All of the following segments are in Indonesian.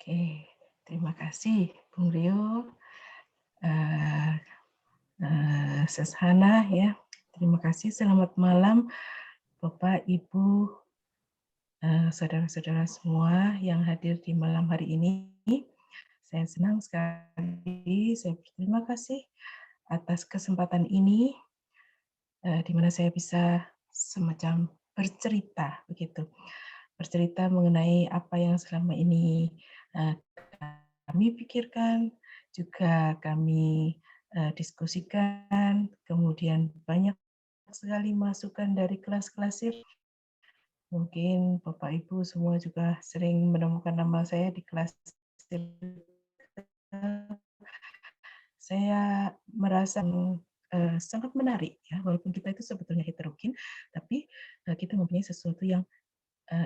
Oke, terima kasih Bung Rio, eee Seshana ya. Terima kasih, selamat malam Bapak, Ibu, saudara-saudara semua yang hadir di malam hari ini. Saya senang sekali, saya berterima kasih atas kesempatan ini, di mana saya bisa semacam bercerita begitu. Bercerita mengenai apa yang selama ini, eee, kami pikirkan, juga kami, diskusikan, kemudian banyak sekali masukan dari kelas klasik. Mungkin Bapak Ibu semua juga sering menemukan nama saya di kelas. Saya merasa, sangat menarik ya, walaupun kita itu sebetulnya heterogen, tapi, kita mempunyai sesuatu yang,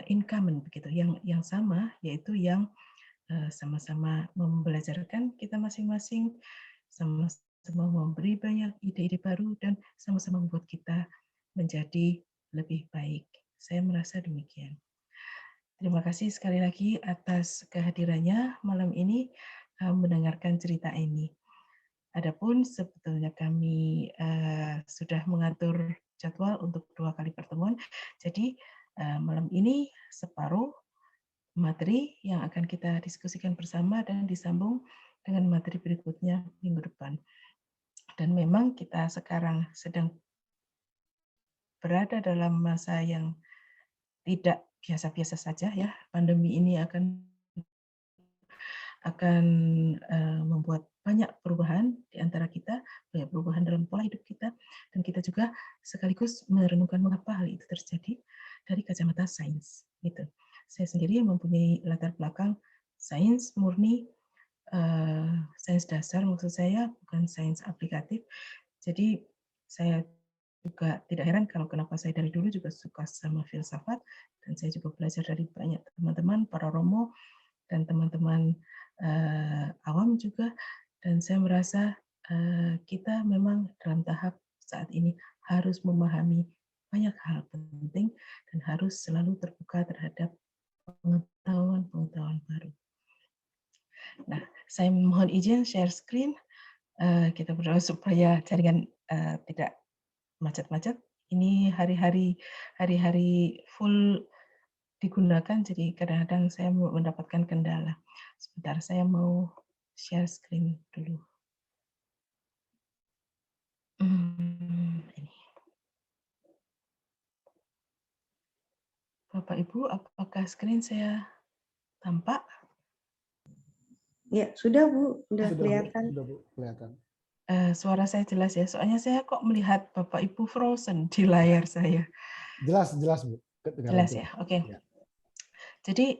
in common begitu, yang sama, yaitu yang, sama-sama membelajarkan kita masing-masing, sama-sama memberi banyak ide-ide baru, dan sama-sama membuat kita menjadi lebih baik. Saya merasa demikian. Terima kasih sekali lagi atas kehadirannya malam ini, mendengarkan cerita ini. Adapun sebetulnya kami, sudah mengatur jadwal untuk 2 kali pertemuan, jadi, malam ini separuh materi yang akan kita diskusikan bersama dan disambung dengan materi berikutnya minggu depan. Dan memang kita sekarang sedang berada dalam masa yang tidak biasa-biasa saja ya. Pandemi ini akan membuat banyak perubahan di antara kita, banyak perubahan dalam pola hidup kita, dan kita juga sekaligus merenungkan mengapa hal itu terjadi dari kacamata sains. Gitu. Saya sendiri mempunyai latar belakang sains murni, sains dasar maksud saya, bukan sains aplikatif. Jadi saya juga tidak heran kalau kenapa saya dari dulu juga suka sama filsafat, dan saya juga belajar dari banyak teman-teman, para romo, dan teman-teman awam juga, dan saya merasa kita memang dalam tahap saat ini harus memahami banyak hal penting dan harus selalu terbuka terhadap pengetahuan-pengetahuan baru. Nah, saya mohon izin share screen. Kita berdoa supaya jaringan tidak macet-macet. Ini hari-hari full digunakan, jadi kadang-kadang saya mendapatkan kendala. Sebentar, saya mau share screen dulu. Ini. Bapak Ibu, apakah screen saya tampak? Ya, sudah Bu, sudah Sudah Bu, kelihatan. sudah Bu, kelihatan. Suara saya jelas ya, soalnya saya kok melihat Bapak Ibu frozen di layar saya. Jelas, jelas Bu. Jelas ya, oke. Ya. Jadi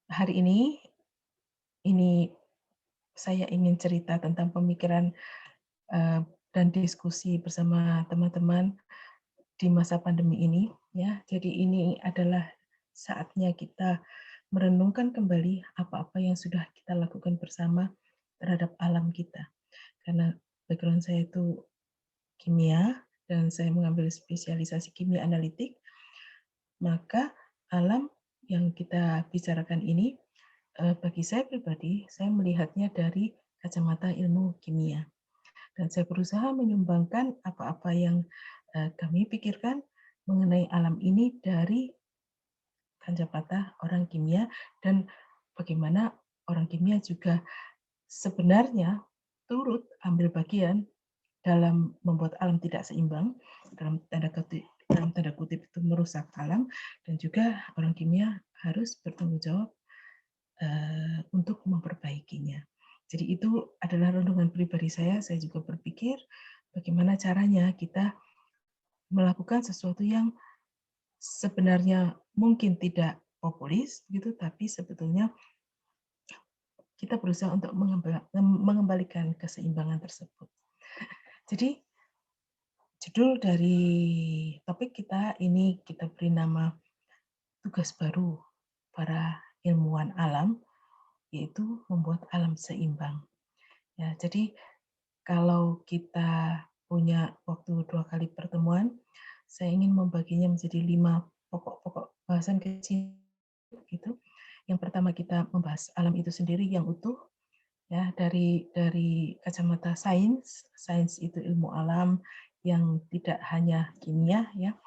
hari ini saya ingin cerita tentang pemikiran dan diskusi bersama teman-teman di masa pandemi ini, ya. Jadi ini adalah saatnya kita merenungkan kembali apa-apa yang sudah kita lakukan bersama terhadap alam kita. Karena background saya itu kimia dan saya mengambil spesialisasi kimia analitik, maka alam yang kita bicarakan ini bagi saya pribadi, saya melihatnya dari kacamata ilmu kimia. Dan saya berusaha menyumbangkan apa-apa yang kami pikirkan mengenai alam ini dari kacamata orang kimia, dan bagaimana orang kimia juga sebenarnya turut ambil bagian dalam membuat alam tidak seimbang, dalam tanda kutip itu merusak alam, dan juga orang kimia harus bertanggung jawab untuk memperbaikinya. Jadi itu adalah renungan pribadi saya juga berpikir bagaimana caranya kita melakukan sesuatu yang sebenarnya mungkin tidak populis gitu, tapi sebetulnya kita berusaha untuk mengembalikan keseimbangan tersebut. Jadi judul dari topik kita ini kita beri nama tugas baru para ilmuwan alam, yaitu membuat alam seimbang. Ya, jadi kalau kita punya waktu 2 kali pertemuan, saya ingin membaginya menjadi 5 pokok-pokok bahasan kecil gitu. Yang pertama kita membahas alam itu sendiri yang utuh, ya, dari kacamata sains. Sains itu ilmu alam yang tidak hanya kimia, ya.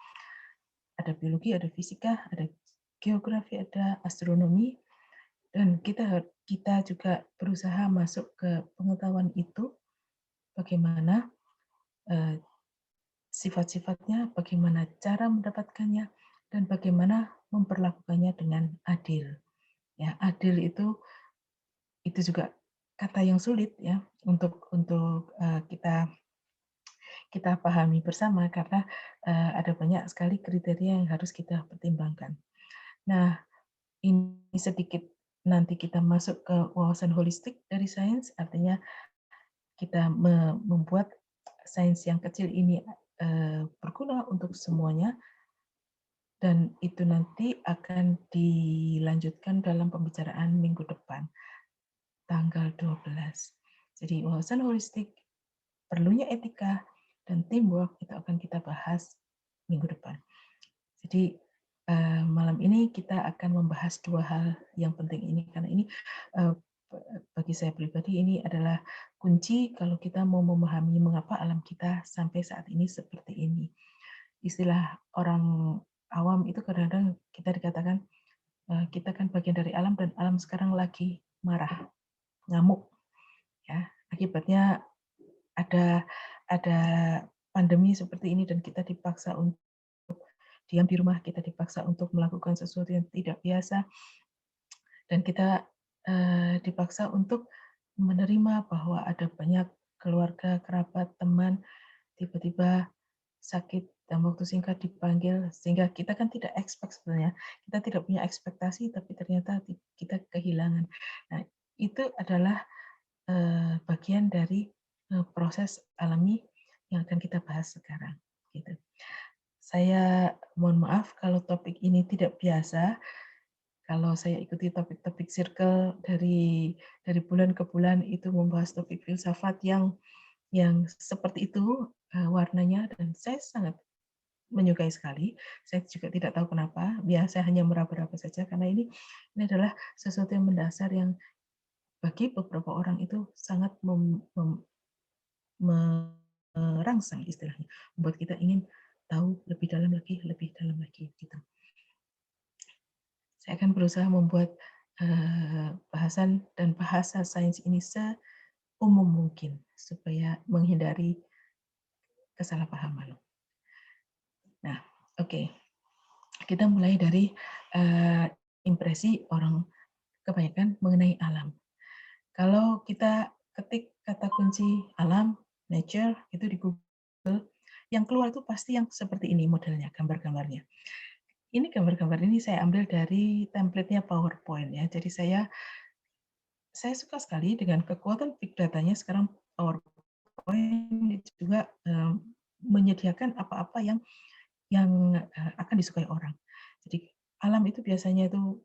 Ada biologi, ada fisika, ada geografi, ada astronomi, dan kita juga berusaha masuk ke pengetahuan itu, bagaimana sifat-sifatnya, bagaimana cara mendapatkannya, dan bagaimana memperlakukannya dengan adil. Ya, adil itu juga kata yang sulit, ya, untuk kita pahami bersama, karena ada banyak sekali kriteria yang harus kita pertimbangkan. Nah, ini sedikit nanti kita masuk ke wawasan holistik dari sains, artinya kita membuat sains yang kecil ini berguna untuk semuanya, dan itu nanti akan dilanjutkan dalam pembicaraan minggu depan, tanggal 12. Jadi wawasan holistik, perlunya etika, dan teamwork itu akan kita bahas minggu depan. Jadi malam ini kita akan membahas dua hal yang penting ini, karena ini bagi saya pribadi ini adalah kunci kalau kita mau memahami mengapa alam kita sampai saat ini seperti ini. Istilah orang awam itu kadang-kadang kita dikatakan kita kan bagian dari alam dan alam sekarang lagi marah, ngamuk, ya. Akibatnya ada pandemi seperti ini dan kita dipaksa untuk diam di rumah, kita dipaksa untuk melakukan sesuatu yang tidak biasa, dan kita dipaksa untuk menerima bahwa ada banyak keluarga, kerabat, teman tiba-tiba sakit dalam waktu singkat dipanggil, sehingga kita kan tidak expect sebenarnya, kita tidak punya ekspektasi, tapi ternyata kita kehilangan. Nah, itu adalah bagian dari proses alami yang akan kita bahas sekarang. Gitu. Saya mohon maaf kalau topik ini tidak biasa, kalau saya ikuti topik-topik circle dari bulan ke bulan itu membahas topik filsafat yang seperti itu warnanya, dan saya sangat menyukai sekali. Saya juga tidak tahu kenapa, biasa hanya meraba-raba saja, karena ini adalah sesuatu yang mendasar yang bagi beberapa orang itu sangat merangsang istilahnya, membuat kita ingin tahu lebih dalam lagi gitu. Saya akan berusaha membuat bahasan dan bahasa sains ini seumum mungkin supaya menghindari kesalahpahaman. Nah, oke. Kita mulai dari impresi orang kebanyakan mengenai alam. Kalau kita ketik kata kunci alam, nature, itu di Google, yang keluar itu pasti yang seperti ini modelnya, gambar-gambarnya. Ini gambar-gambar ini saya ambil dari template-nya PowerPoint, ya. Jadi saya suka sekali dengan kekuatan big data-nya sekarang. PowerPoint itu juga menyediakan apa-apa yang akan disukai orang. Jadi alam itu biasanya itu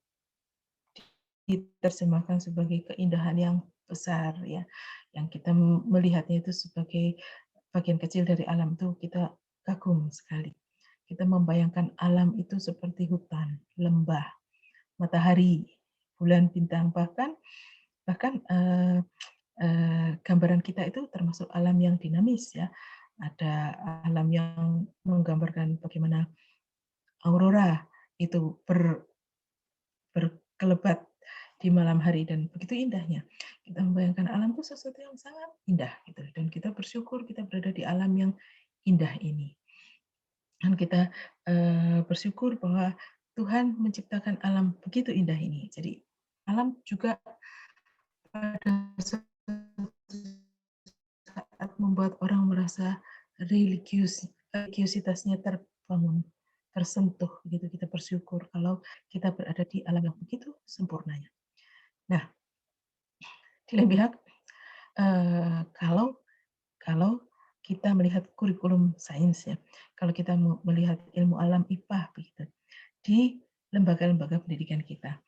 diterjemahkan sebagai keindahan yang besar, ya, yang kita melihatnya itu sebagai bagian kecil dari alam itu kita kagum sekali. Kita membayangkan alam itu seperti hutan, lembah, matahari, bulan, bintang, bahkan bahkan gambaran kita itu termasuk alam yang dinamis, ya. Ada alam yang menggambarkan bagaimana aurora itu berkelebat di malam hari dan begitu indahnya. Kita membayangkan alam itu sesuatu yang sangat indah gitu, dan kita bersyukur kita berada di alam yang indah ini. Dan kita bersyukur bahwa Tuhan menciptakan alam begitu indah ini. Jadi alam juga pada saat membuat orang merasa religiusitasnya terbangun, tersentuh gitu. Kita bersyukur kalau kita berada di alam yang begitu sempurnanya. Nah, di lain pihak, kalau kalau kita melihat kurikulum sains, ya, kalau kita melihat ilmu alam IPA begitu, di lembaga-lembaga pendidikan kita,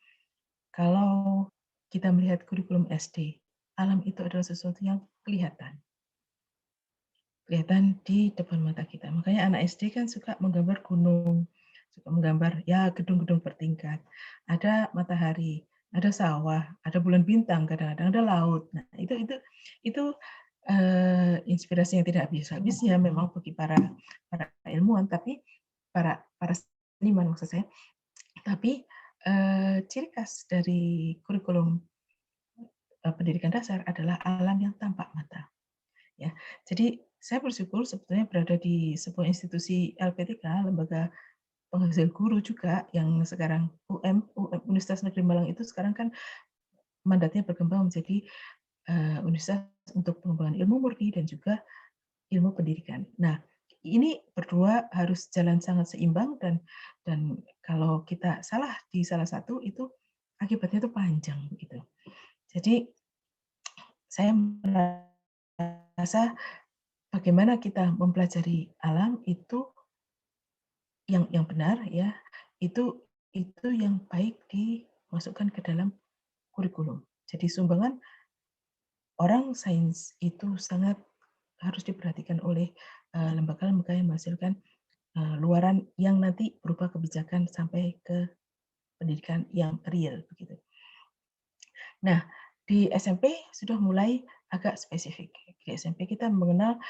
kalau kita melihat kurikulum SD, alam itu adalah sesuatu yang kelihatan di depan mata kita. Makanya anak SD kan suka menggambar gunung, suka menggambar ya gedung-gedung bertingkat, ada matahari, ada sawah, ada bulan bintang, kadang-kadang ada laut. Nah, itu inspirasi yang tidak habis-habisnya memang bagi para para ilmuwan, tapi para seniman maksud saya. Tapi, ciri khas dari kurikulum, pendidikan dasar adalah alam yang tampak mata, ya. Jadi saya bersyukur sebetulnya berada di sebuah institusi LPTK, Lembaga Penghasil Guru juga, yang sekarang Universitas Negeri Malang itu sekarang kan mandatnya berkembang menjadi, universitas untuk pengembangan ilmu murni dan juga ilmu pendidikan. Nah, ini berdua harus jalan sangat seimbang dan kalau kita salah di salah satu itu akibatnya itu panjang gitu. Jadi saya merasa bagaimana kita mempelajari alam itu yang benar ya, itu yang baik dimasukkan ke dalam kurikulum. Jadi sumbangan orang sains itu sangat harus diperhatikan oleh lembaga-lembaga yang menghasilkan luaran yang nanti berupa kebijakan sampai ke pendidikan yang real begitu. Nah, di SMP sudah mulai agak spesifik. Di SMP kita mengenal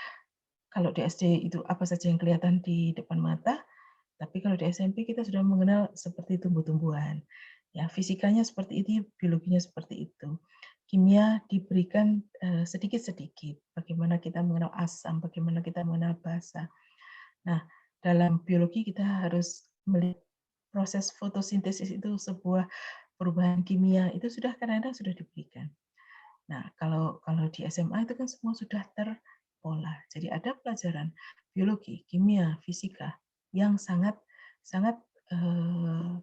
kalau di SD itu apa saja yang kelihatan di depan mata, tapi kalau di SMP kita sudah mengenal seperti tumbuh-tumbuhan. Ya, fisikanya seperti itu, biologinya seperti itu. Kimia diberikan sedikit-sedikit. Bagaimana kita mengenal asam, bagaimana kita mengenal basa. Nah, dalam biologi kita harus melihat proses fotosintesis itu sebuah perubahan kimia itu sudah kadang-kadang sudah diberikan. Nah, kalau kalau di SMA itu kan semua sudah terpola. Jadi ada pelajaran biologi, kimia, fisika yang sangat sangat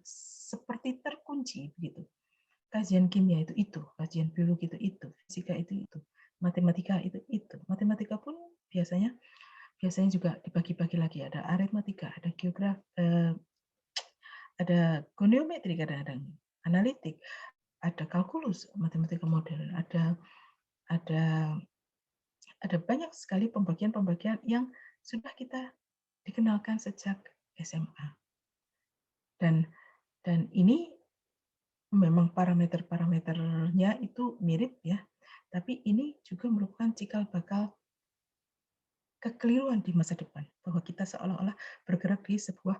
seperti terkunci begitu. Kajian kimia itu, kajian biologi itu, fisika itu, matematika itu. Matematika pun biasanya biasanya juga dibagi-bagi lagi, ada aritmatika, ada ada goniometri kadang-kadang, analitik, ada kalkulus, matematika modern, ada ada banyak sekali pembagian-pembagian yang sudah kita dikenalkan sejak SMA. Dan dan ini memang parameter-parameternya itu mirip ya, tapi ini juga merupakan cikal bakal kekeliruan di masa depan, bahwa kita seolah-olah bergerak di sebuah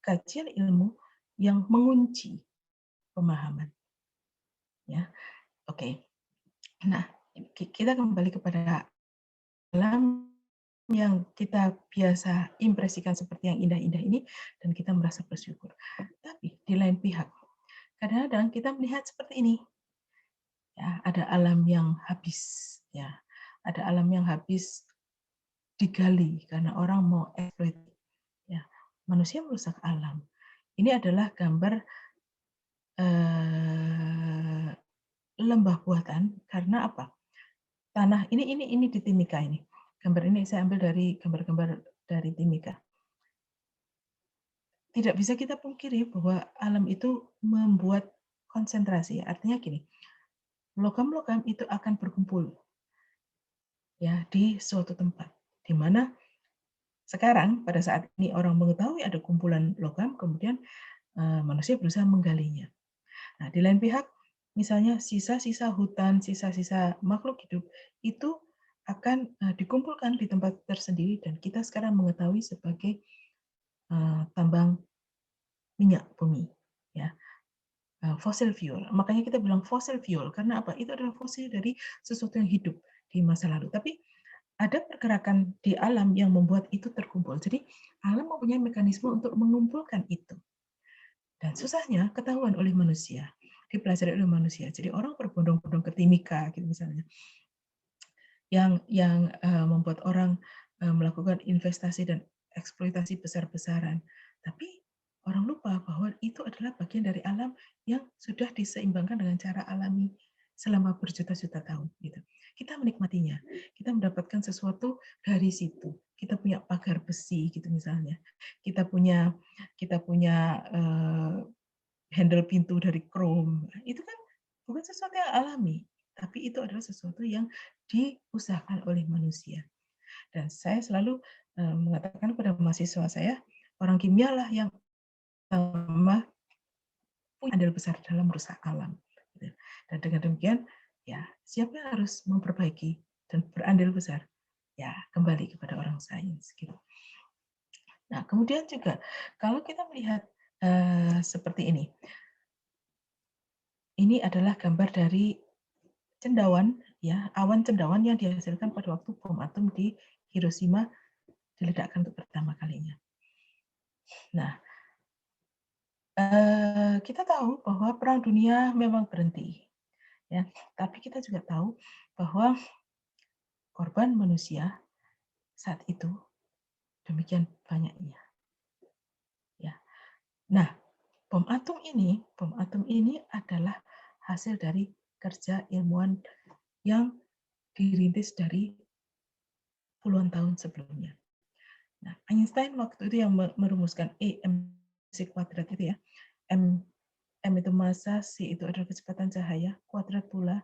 kajian ilmu yang mengunci pemahaman, ya. Oke. Nah, kita kembali kepada alam yang kita biasa impresikan seperti yang indah-indah ini dan kita merasa bersyukur. Tapi di lain pihak, kadang-kadang kita melihat seperti ini, ya, ada alam yang habis, ya. Ada alam yang habis digali karena orang mau eksploit, ya. Manusia merusak alam. Ini adalah gambar lembah buatan karena apa? Tanah ini di Timika ini. Gambar ini saya ambil dari gambar-gambar dari Timika. Tidak bisa kita pungkiri bahwa alam itu membuat konsentrasi. Artinya gini, logam-logam itu akan berkumpul ya di suatu tempat di mana sekarang pada saat ini orang mengetahui ada kumpulan logam, kemudian manusia berusaha menggalinya. Nah, di lain pihak, misalnya sisa-sisa hutan, sisa-sisa makhluk hidup itu akan dikumpulkan di tempat tersendiri dan kita sekarang mengetahui sebagai tambang minyak bumi, ya, fossil fuel. Makanya kita bilang fossil fuel karena apa? Itu adalah fosil dari sesuatu yang hidup di masa lalu. Tapi ada pergerakan di alam yang membuat itu terkumpul. Jadi alam mempunyai mekanisme untuk mengumpulkan itu. Dan susahnya ketahuan oleh manusia, dipelajari oleh manusia. Jadi orang berbondong-bondong ke Timika gitu misalnya, yang membuat orang melakukan investasi dan eksploitasi besar-besaran. Tapi orang lupa bahwa itu adalah bagian dari alam yang sudah diseimbangkan dengan cara alami selama berjuta-juta tahun. Gitu. Kita menikmatinya, kita mendapatkan sesuatu dari situ. Kita punya pagar besi gitu misalnya, kita punya handle pintu dari chrome. Itu kan bukan sesuatu yang alami, tapi itu adalah sesuatu yang diusahakan oleh manusia. Dan saya selalu mengatakan kepada mahasiswa saya, orang kimia lah yang pertama punya andil besar dalam merusak alam. Dan dengan demikian, ya siapa yang harus memperbaiki dan berandil besar? Ya kembali kepada orang sains. Gitu. Nah kemudian juga kalau kita melihat seperti ini adalah gambar dari cendawan, ya awan cendawan yang dihasilkan pada waktu bom atom di Hiroshima diledakkan untuk pertama kalinya. Nah, kita tahu bahwa Perang Dunia memang berhenti, ya. Tapi kita juga tahu bahwa korban manusia saat itu demikian banyaknya. Ya. Nah, bom atom ini adalah hasil dari kerja ilmuwan yang dirintis dari puluhan tahun sebelumnya. Nah, Einstein waktu itu yang merumuskan E mc kuadrat itu ya. M itu massa, C itu adalah kecepatan cahaya, kuadrat pula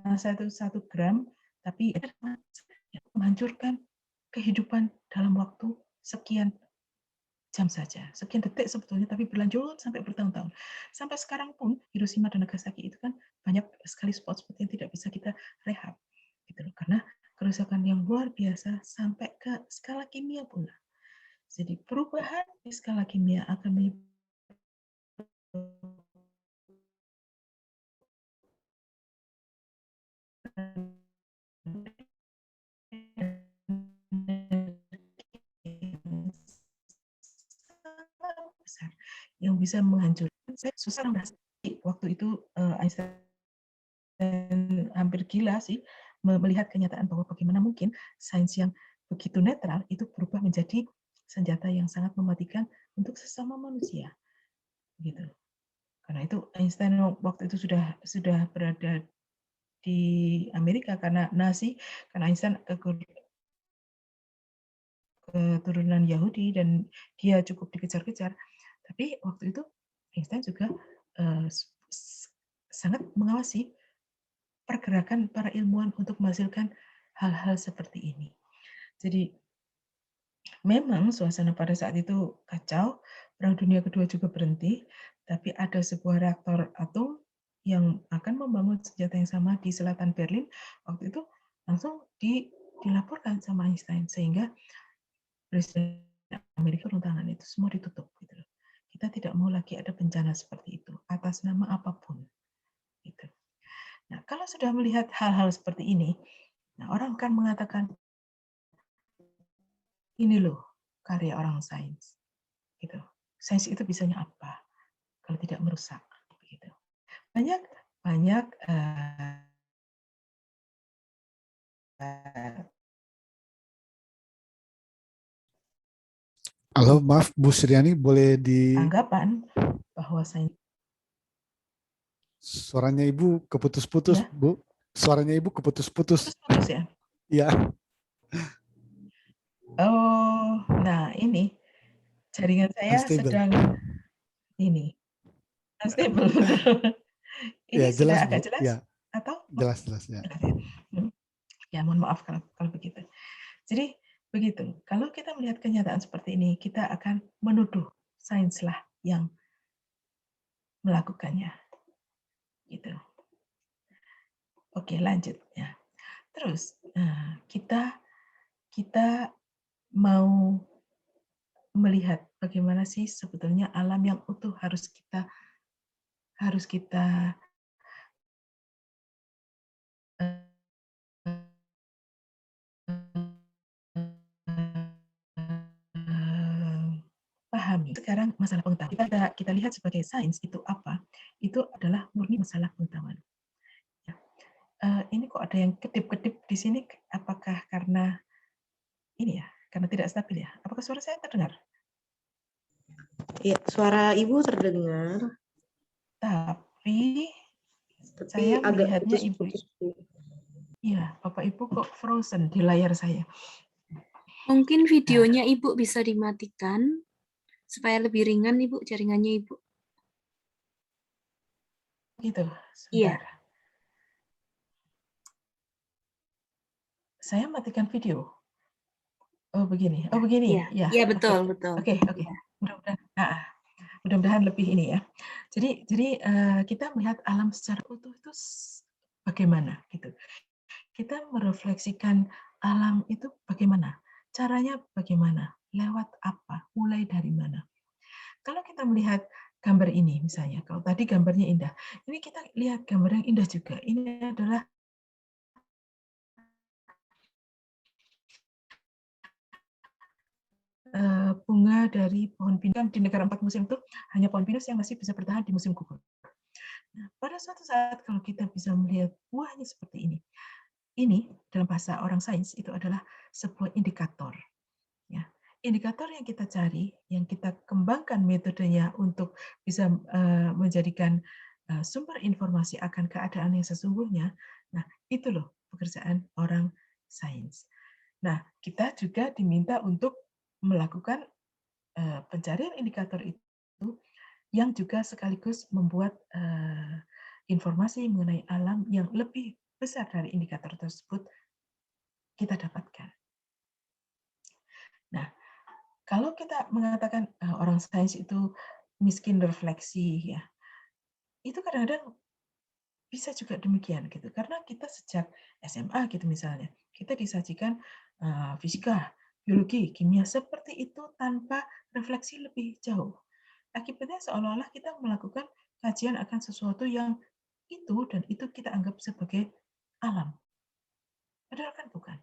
massa itu 1 gram, tapi menghancurkan kehidupan dalam waktu sekian jam saja, sekian detik sebetulnya, tapi berlanjut sampai bertahun-tahun. Sampai sekarang pun Hiroshima dan Nagasaki itu kan banyak sekali spot-spot yang tidak bisa kita rehab, gitu loh, karena kerusakan yang luar biasa sampai ke skala kimia pula. Jadi perubahan di skala kimia akan besar yang bisa menghancurkan. Saya susah waktu itu Einstein hampir gila sih melihat kenyataan bahwa bagaimana mungkin sains yang begitu netral itu berubah menjadi senjata yang sangat mematikan untuk sesama manusia, gitu. Karena itu Einstein waktu itu sudah berada di Amerika karena Nazi, karena Einstein keturunan Yahudi dan dia cukup dikejar-kejar. Tapi waktu itu Einstein juga sangat mengawasi pergerakan para ilmuwan untuk menghasilkan hal-hal seperti ini. Jadi memang suasana pada saat itu kacau, Perang Dunia Kedua juga berhenti, tapi ada sebuah reaktor atom yang akan membangun senjata yang sama di selatan Berlin. Waktu itu langsung dilaporkan sama Einstein, sehingga Presiden Amerika turun tangan, itu semua ditutup. Gitu. Kita tidak mau lagi ada bencana seperti itu, atas nama apapun. Gitu. Nah, kalau sudah melihat hal-hal seperti ini, nah orang akan mengatakan, ini loh karya orang sains. Gitu. Sains itu bisanya apa kalau tidak merusak? Gitu. Banyak Halo, maaf Bu Suryani, boleh di anggapan bahwa sains suaranya Ibu keputus-putus, ya Bu. Suaranya Ibu keputus-putus. putus ya. Ya, Oh, nah ini jaringan saya unstable. sedang ini unstable. Ya, Ini jelas sudah agak Bu. jelas Ya, atau jelas ya. jelas ya? Ya, mohon maaf kalau begitu. Jadi begitu. Kalau kita melihat kenyataan seperti ini, kita akan menuduh sainslah yang melakukannya. Gitu. Oke, lanjut ya. Terus kita mau melihat bagaimana sih sebetulnya alam yang utuh harus kita pahami. Sekarang masalah pengetahuan. Kita lihat sebagai sains itu apa? Itu adalah murni masalah pengetahuan. Ya. Ini kok ada yang kedip-kedip di sini? Apakah karena ini ya? Karena tidak stabil ya? Apakah suara saya terdengar? Ya, suara Ibu terdengar, Tapi tapi saya agak melihatnya Ibu, putus-putus. iya, Bapak Ibu kok frozen di layar saya. Mungkin Nah, videonya Ibu bisa dimatikan supaya lebih ringan Ibu jaringannya Ibu. gitu. Iya. Sebentar. Saya matikan video. Oh begini, Iya, ya, iya oke, betul, betul. oke, oke. Iya. Mudah-mudahan lebih ini ya. Jadi kita melihat alam secara utuh itu bagaimana gitu. Kita merefleksikan alam itu bagaimana, caranya bagaimana, lewat apa, mulai dari mana. Kalau kita melihat gambar ini misalnya, kalau tadi gambarnya indah, ini kita lihat gambar yang indah juga. Ini adalah bunga dari pohon pinus. Di negara 4 musim itu hanya pohon pinus yang masih bisa bertahan di musim gugur. Nah, pada suatu saat kalau kita bisa melihat buahnya seperti ini dalam bahasa orang sains itu adalah sebuah indikator. Ya. Indikator yang kita cari, yang kita kembangkan metodenya untuk bisa menjadikan sumber informasi akan keadaan yang sesungguhnya. Nah, itu loh pekerjaan orang sains. Nah, kita juga diminta untuk melakukan pencarian indikator itu yang juga sekaligus membuat informasi mengenai alam yang lebih besar dari indikator tersebut kita dapatkan. Nah, kalau kita mengatakan orang sains itu miskin refleksi, ya, itu kadang-kadang bisa juga demikian gitu. Karena kita sejak SMA gitu misalnya, kita disajikan fisika, biologi, kimia seperti itu tanpa refleksi lebih jauh. Akibatnya seolah-olah kita melakukan kajian akan sesuatu yang itu dan itu kita anggap sebagai alam. Padahal kan bukan.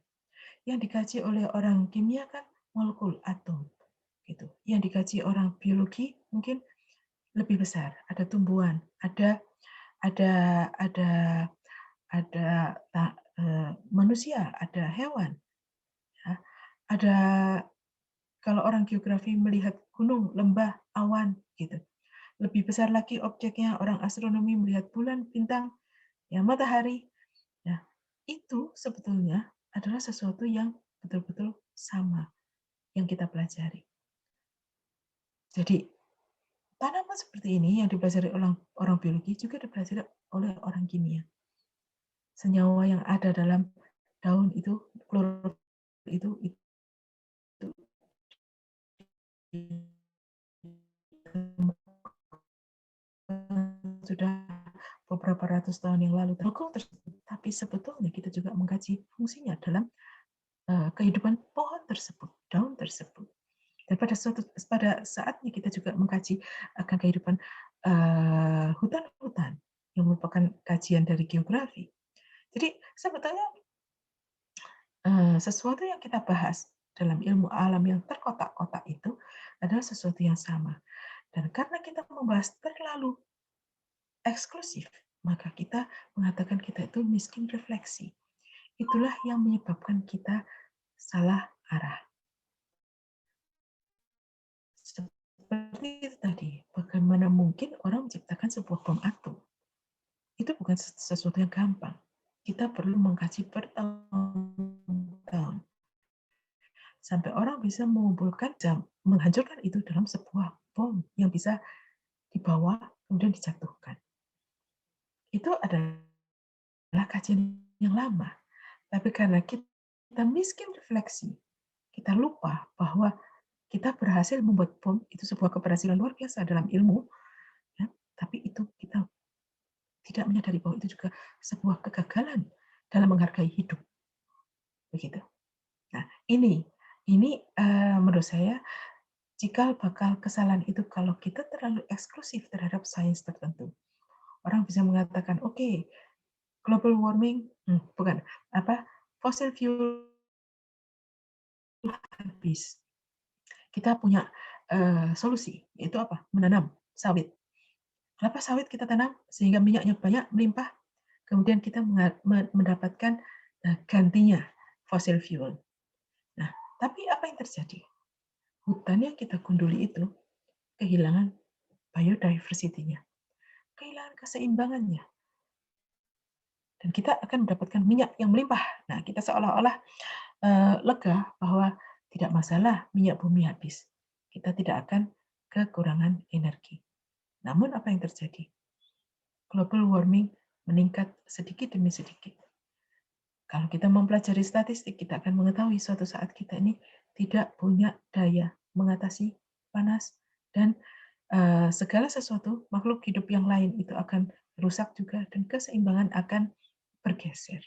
Yang dikaji oleh orang kimia kan molekul atom gitu. Yang dikaji orang biologi mungkin lebih besar, ada tumbuhan, ada ada ada ada manusia, ada hewan, ya. Ada kalau orang geografi melihat gunung, lembah, awan gitu. Lebih besar lagi objeknya, orang astronomi melihat bulan, bintang, ya matahari. Nah, itu sebetulnya adalah sesuatu yang betul-betul sama yang kita pelajari. Jadi tanaman seperti ini yang dipelajari orang biologi juga dipelajari oleh orang kimia. Senyawa yang ada dalam daun itu, klorofil itu sudah beberapa ratus tahun yang lalu tapi sebetulnya kita juga mengkaji fungsinya dalam kehidupan pohon tersebut, daun tersebut. Dan pada saatnya kita juga mengkaji akan kehidupan hutan-hutan yang merupakan kajian dari geografi. Jadi sebetulnya sesuatu yang kita bahas dalam ilmu alam yang terkotak-kotak itu adalah sesuatu yang sama. Dan karena kita membahas terlalu eksklusif, maka kita mengatakan kita itu miskin refleksi. Itulah yang menyebabkan kita salah arah. Seperti itu tadi, bagaimana mungkin orang menciptakan sebuah bom atom? Itu bukan sesuatu yang gampang. Kita perlu mengkaji bertahun-tahun. Sampai orang bisa mengumpulkan menghancurkan itu dalam sebuah bom yang bisa dibawa kemudian dijatuhkan. Itu adalah kajian yang lama. Tapi karena kita miskin refleksi, kita lupa bahwa kita berhasil membuat bom, itu sebuah keberhasilan luar biasa dalam ilmu, ya, tapi itu kita tidak menyadari bahwa itu juga sebuah kegagalan dalam menghargai hidup. Begitu. Nah, ini menurut saya cikal bakal kesalahan itu kalau kita terlalu eksklusif terhadap sains tertentu. Orang bisa mengatakan, oke, global warming, bukan fossil fuel habis. Kita punya solusi, yaitu apa? Menanam sawit. Kelapa sawit kita tanam sehingga minyaknya banyak melimpah, kemudian kita mendapatkan gantinya fossil fuel. Nah, tapi apa yang terjadi? Hutan yang kita gunduli itu kehilangan biodiversity-nya, kehilangan keseimbangannya. Dan kita akan mendapatkan minyak yang melimpah. Nah, kita seolah-olah lega bahwa tidak masalah minyak bumi habis. Kita tidak akan kekurangan energi. Namun apa yang terjadi? global warming meningkat sedikit demi sedikit. Kalau kita mempelajari statistik, kita akan mengetahui suatu saat kita ini tidak punya daya mengatasi panas, dan segala sesuatu makhluk hidup yang lain itu akan rusak juga, dan keseimbangan akan bergeser.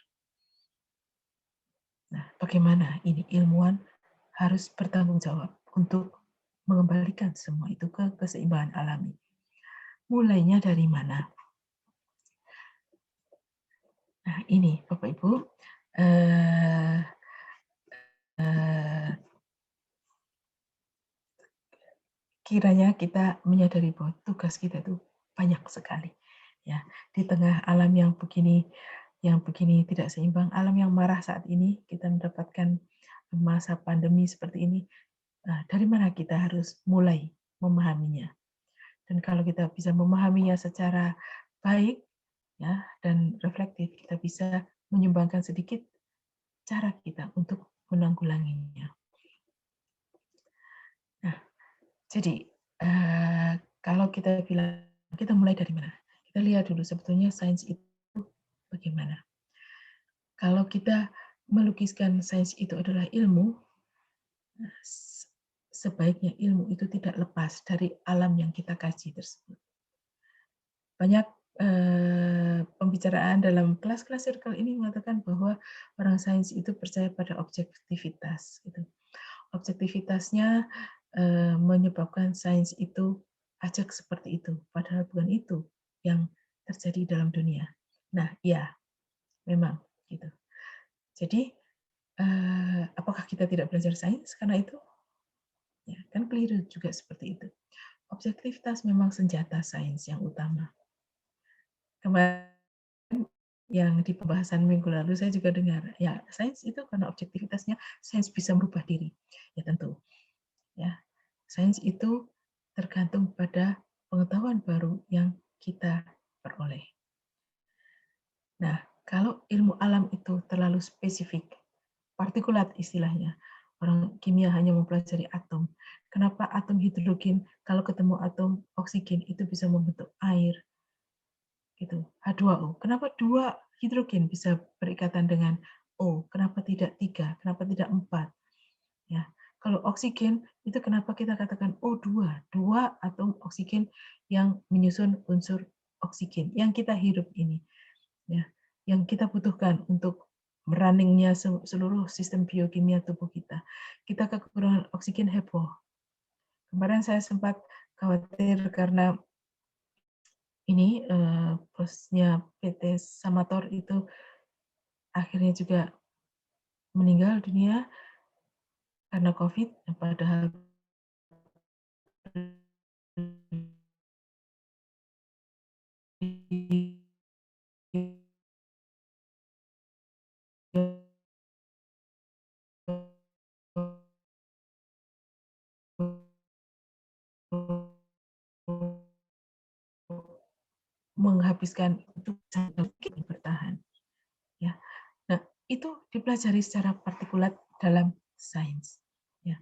Nah, bagaimana ini ilmuwan harus bertanggung jawab untuk mengembalikan semua itu ke keseimbangan alami. Mulainya dari mana? Nah, ini Bapak Ibu, kiranya kita menyadari bahwa tugas kita itu banyak sekali. Ya, di tengah alam yang begini tidak seimbang, alam yang marah saat ini, kita mendapatkan masa pandemi seperti ini. Nah, dari mana kita harus mulai memahaminya? Dan kalau kita bisa memahaminya secara baik, ya, dan reflektif, kita bisa menyumbangkan sedikit cara kita untuk menanggulanginya. Nah, jadi kalau kita bilang kita mulai dari mana? Kita lihat dulu sebetulnya sains itu bagaimana. Kalau kita melukiskan sains itu adalah ilmu, sebaiknya ilmu itu tidak lepas dari alam yang kita kaji tersebut. Banyak pembicaraan dalam kelas-kelas circle ini mengatakan bahwa orang sains itu percaya pada objektivitas. Gitu. Objektivitasnya menyebabkan sains itu ajak seperti itu, padahal bukan itu yang terjadi dalam dunia. Nah, ya, memang gitu. Jadi, apakah kita tidak belajar sains karena itu? Ya, kan keliru juga seperti itu. Objektivitas memang senjata sains yang utama. Kemarin yang di pembahasan minggu lalu saya juga dengar, ya sains itu karena objektivitasnya sains bisa merubah diri. Ya tentu. Ya, sains itu tergantung pada pengetahuan baru yang kita peroleh. Nah, kalau ilmu alam itu terlalu spesifik, partikulat istilahnya, orang kimia hanya mempelajari atom. Kenapa atom hidrogen kalau ketemu atom oksigen itu bisa membentuk air? Gitu. H2O. Kenapa 2 hidrogen bisa berikatan dengan O? Kenapa tidak 3? Kenapa tidak 4? Ya. Kalau oksigen itu kenapa kita katakan O2? 2 atom oksigen yang menyusun unsur oksigen yang kita hirup ini. Ya. Yang kita butuhkan untuk runningnya seluruh sistem biokimia tubuh kita. Kita kekurangan oksigen heboh. Kemarin saya sempat khawatir karena ini bosnya PT Samator itu akhirnya juga meninggal dunia karena COVID, padahal menghabiskan itu mungkin bertahan. Ya. Nah, itu dipelajari secara partikulat dalam sains. Ya.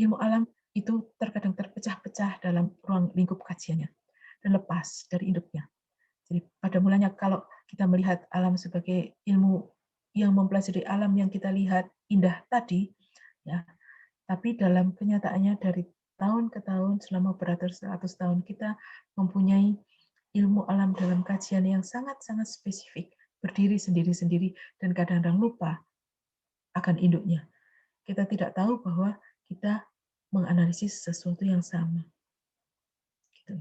Ilmu alam itu terkadang terpecah-pecah dalam ruang lingkup kajiannya dan lepas dari induknya. Jadi pada mulanya kalau kita melihat alam sebagai ilmu yang mempelajari alam yang kita lihat indah tadi, ya, tapi dalam kenyataannya dari tahun ke tahun selama beratus-ratus tahun kita mempunyai ilmu alam dalam kajian yang sangat-sangat spesifik, berdiri sendiri-sendiri dan kadang-kadang lupa akan induknya. Kita tidak tahu bahwa kita menganalisis sesuatu yang sama. Gitu.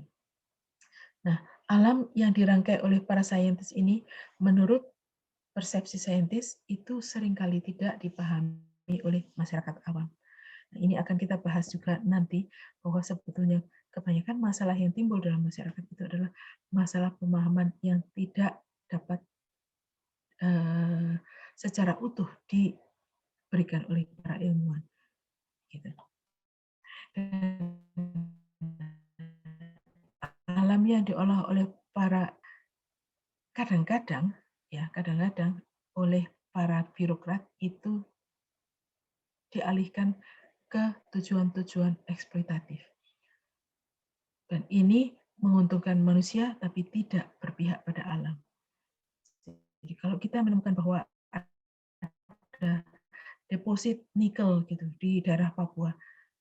Nah, alam yang dirangkai oleh para saintis ini, menurut persepsi saintis, itu seringkali tidak dipahami oleh masyarakat awam. Nah, ini akan kita bahas juga nanti, bahwa sebetulnya kebanyakan masalah yang timbul dalam masyarakat itu adalah masalah pemahaman yang tidak dapat secara utuh diberikan oleh para ilmuwan. Gitu. Alam yang diolah oleh para kadang-kadang oleh para birokrat itu dialihkan ke tujuan-tujuan eksploitatif. Dan ini menguntungkan manusia tapi tidak berpihak pada alam. Jadi kalau kita menemukan bahwa ada deposit nikel gitu di daerah Papua,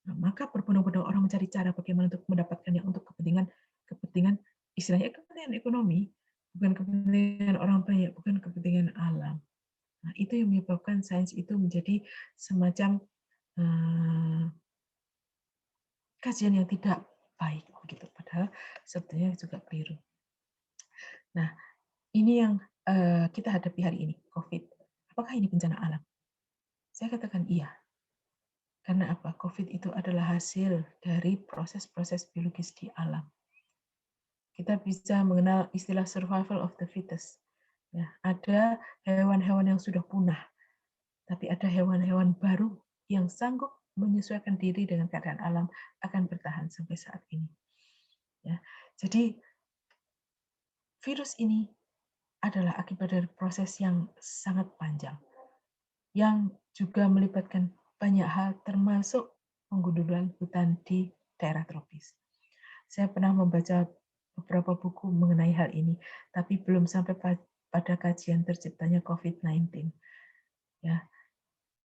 nah, maka berbondong-bondong orang mencari cara bagaimana untuk mendapatkannya untuk kepentingan istilahnya kepentingan ekonomi, bukan kepentingan orang banyak, bukan kepentingan alam. Nah, itu yang menyebabkan sains itu menjadi semacam kajian yang tidak baik begitu, padahal sebetulnya juga keliru. Nah, ini yang kita hadapi hari ini, COVID. Apakah ini bencana alam? Saya katakan iya. Karena apa? COVID itu adalah hasil dari proses-proses biologis di alam. Kita bisa mengenal istilah survival of the fittest. Ya, ada hewan-hewan yang sudah punah, tapi ada hewan-hewan baru yang sanggup menyesuaikan diri dengan keadaan alam akan bertahan sampai saat ini. Ya, jadi virus ini adalah akibat dari proses yang sangat panjang, yang juga melibatkan banyak hal termasuk penggundulan hutan di daerah tropis. Saya pernah membaca beberapa buku mengenai hal ini, tapi belum sampai pada kajian terciptanya COVID-19. Ya,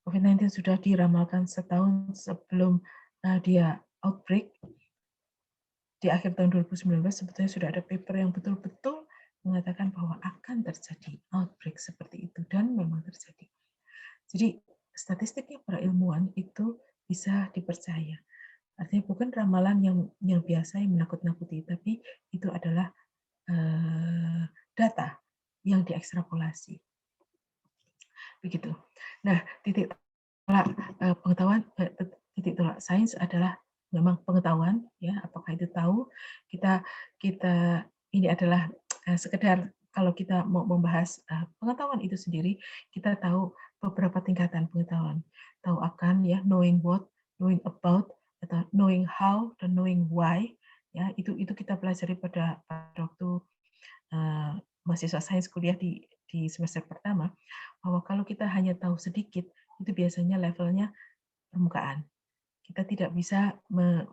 COVID-19 sudah diramalkan setahun sebelum dia outbreak. Di akhir tahun 2019 sebetulnya sudah ada paper yang betul-betul mengatakan bahwa akan terjadi outbreak seperti itu, dan memang terjadi. Jadi statistiknya para ilmuwan itu bisa dipercaya. Artinya bukan ramalan yang biasa yang menakut-nakuti, tapi itu adalah data yang diekstrapolasi. Begitu. Nah, titik tolak pengetahuan, titik tolak sains adalah memang pengetahuan, ya. Apakah itu tahu? Kita ini adalah sekedar kalau kita mau membahas pengetahuan itu sendiri, kita tahu beberapa tingkatan pengetahuan. Tahu akan, ya, knowing what, knowing about, atau knowing how, dan knowing why. Ya, itu kita pelajari pada waktu mahasiswa sains kuliah di semester pertama, bahwa kalau kita hanya tahu sedikit, itu biasanya levelnya permukaan. Kita tidak bisa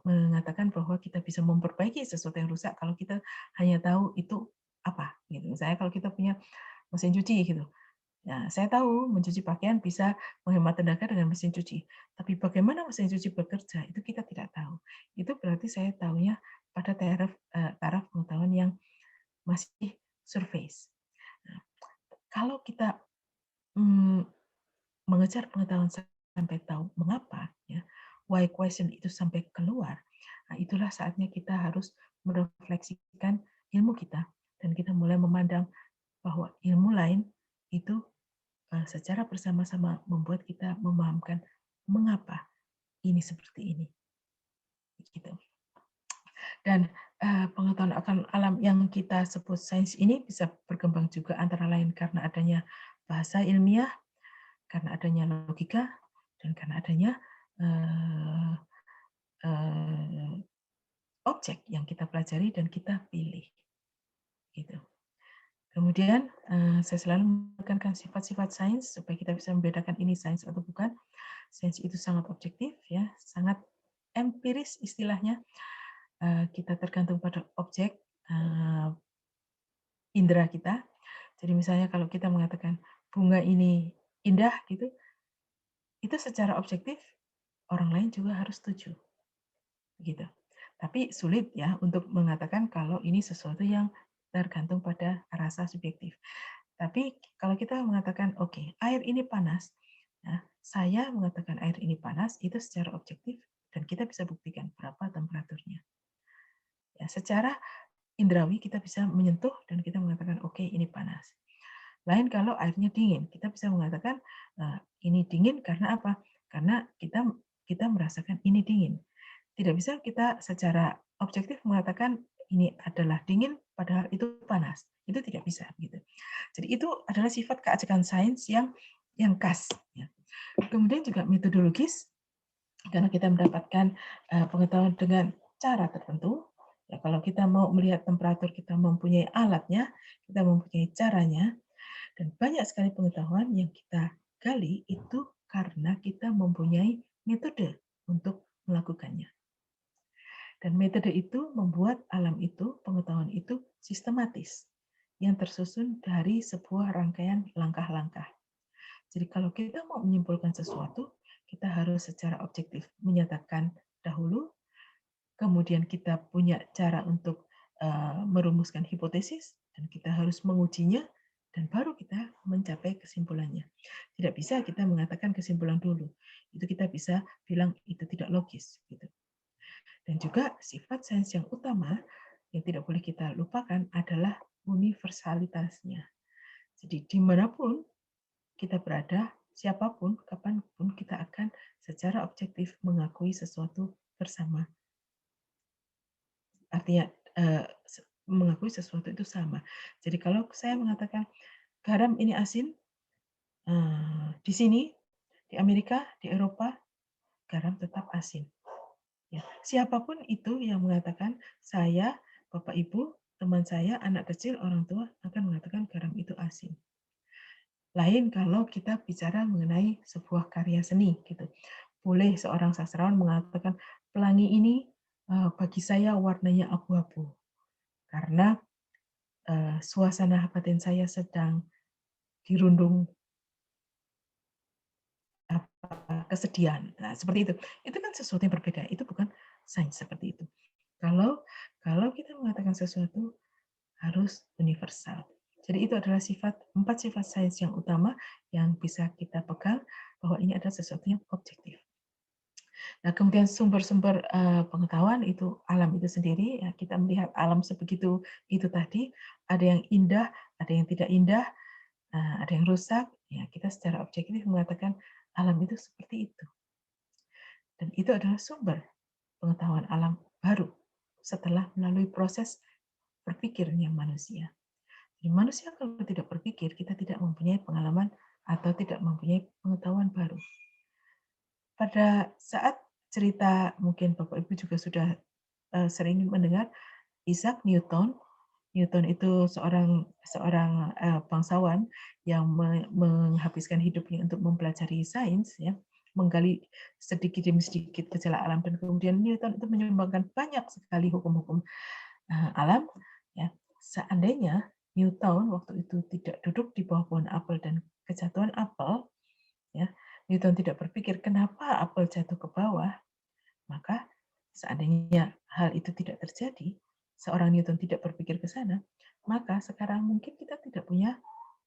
mengatakan bahwa kita bisa memperbaiki sesuatu yang rusak kalau kita hanya tahu itu apa. Gitu. Misalnya kalau kita punya mesin cuci gitu, nah, saya tahu mencuci pakaian bisa menghemat tenaga dengan mesin cuci, tapi bagaimana mesin cuci bekerja itu kita tidak tahu. Itu berarti saya tahunya pada taraf pengetahuan yang masih surface. Nah, kalau kita mengejar pengetahuan sampai tahu mengapa, ya, why question itu sampai keluar, nah itulah saatnya kita harus merefleksikan ilmu kita, dan kita mulai memandang bahwa ilmu lain itu secara bersama-sama membuat kita memahamkan mengapa ini seperti ini. Gitu. Dan pengetahuan akan alam yang kita sebut sains ini bisa berkembang juga antara lain karena adanya bahasa ilmiah, karena adanya logika, dan karena adanya objek yang kita pelajari dan kita pilih. Gitu. Kemudian saya selalu menekankan sifat-sifat sains supaya kita bisa membedakan ini sains atau bukan. Sains itu sangat objektif, ya, sangat empiris istilahnya. Kita tergantung pada objek indera kita. Jadi misalnya kalau kita mengatakan bunga ini indah gitu, itu secara objektif orang lain juga harus setuju. Gitu. Tapi sulit, ya, untuk mengatakan kalau ini sesuatu yang tergantung pada rasa subjektif. Tapi kalau kita mengatakan, oke, air ini panas, nah, saya mengatakan air ini panas, itu secara objektif, dan kita bisa buktikan berapa temperaturnya. Ya, secara indrawi kita bisa menyentuh dan kita mengatakan, oke, ini panas. Lain kalau airnya dingin, kita bisa mengatakan ini dingin karena apa? Karena kita merasakan ini dingin. Tidak bisa kita secara objektif mengatakan ini adalah dingin padahal itu panas. Itu tidak bisa gitu. Jadi itu adalah sifat keajekan sains yang khas, ya. Kemudian juga metodologis, karena kita mendapatkan pengetahuan dengan cara tertentu. Ya, kalau kita mau melihat temperatur, kita mempunyai alatnya, kita mempunyai caranya, dan banyak sekali pengetahuan yang kita gali itu karena kita mempunyai metode untuk melakukannya. Dan metode itu membuat alam itu, pengetahuan itu sistematis yang tersusun dari sebuah rangkaian langkah-langkah. Jadi kalau kita mau menyimpulkan sesuatu, kita harus secara objektif menyatakan dahulu, kemudian kita punya cara untuk merumuskan hipotesis, dan kita harus mengujinya, dan baru kita mencapai kesimpulannya. Tidak bisa kita mengatakan kesimpulan dulu. Itu kita bisa bilang itu tidak logis. Gitu. Dan juga sifat sains yang utama yang tidak boleh kita lupakan adalah universalitasnya. Jadi dimanapun kita berada, siapapun, kapanpun kita akan secara objektif mengakui sesuatu bersama. Artinya mengakui sesuatu itu sama. Jadi kalau saya mengatakan garam ini asin, di sini, di Amerika, di Eropa, garam tetap asin. Ya, siapapun itu yang mengatakan, saya, Bapak Ibu, teman saya, anak kecil, orang tua akan mengatakan garam itu asin. Lain kalau kita bicara mengenai sebuah karya seni, gitu. Boleh seorang sastrawan mengatakan pelangi ini bagi saya warnanya abu-abu karena suasana batin saya sedang dirundung kesedihan. Nah, seperti itu. Itu kan sesuatu yang berbeda. Itu bukan sains seperti itu. Kalau kita mengatakan sesuatu harus universal. Jadi itu adalah 4 sifat sains yang utama yang bisa kita pegang bahwa ini adalah sesuatu yang objektif. Nah, kemudian sumber-sumber pengetahuan itu alam itu sendiri. Ya, kita melihat alam sebegitu itu tadi. Ada yang indah, ada yang tidak indah, ada yang rusak. Ya, kita secara objektif mengatakan alam itu seperti itu. Dan itu adalah sumber pengetahuan alam baru setelah melalui proses berpikirnya manusia. Jadi manusia kalau tidak berpikir, kita tidak mempunyai pengalaman atau tidak mempunyai pengetahuan baru. Pada saat cerita, mungkin Bapak Ibu juga sudah sering mendengar Isaac Newton. Newton itu seorang bangsawan yang menghabiskan hidupnya untuk mempelajari sains, ya, menggali sedikit demi sedikit gejala alam, dan kemudian Newton itu menyumbangkan banyak sekali hukum-hukum alam. Ya, seandainya Newton waktu itu tidak duduk di bawah pohon apel dan kejatuhan apel, ya, Newton tidak berpikir kenapa apel jatuh ke bawah, maka seandainya hal itu tidak terjadi, seorang Newton tidak berpikir ke sana, maka sekarang mungkin kita tidak punya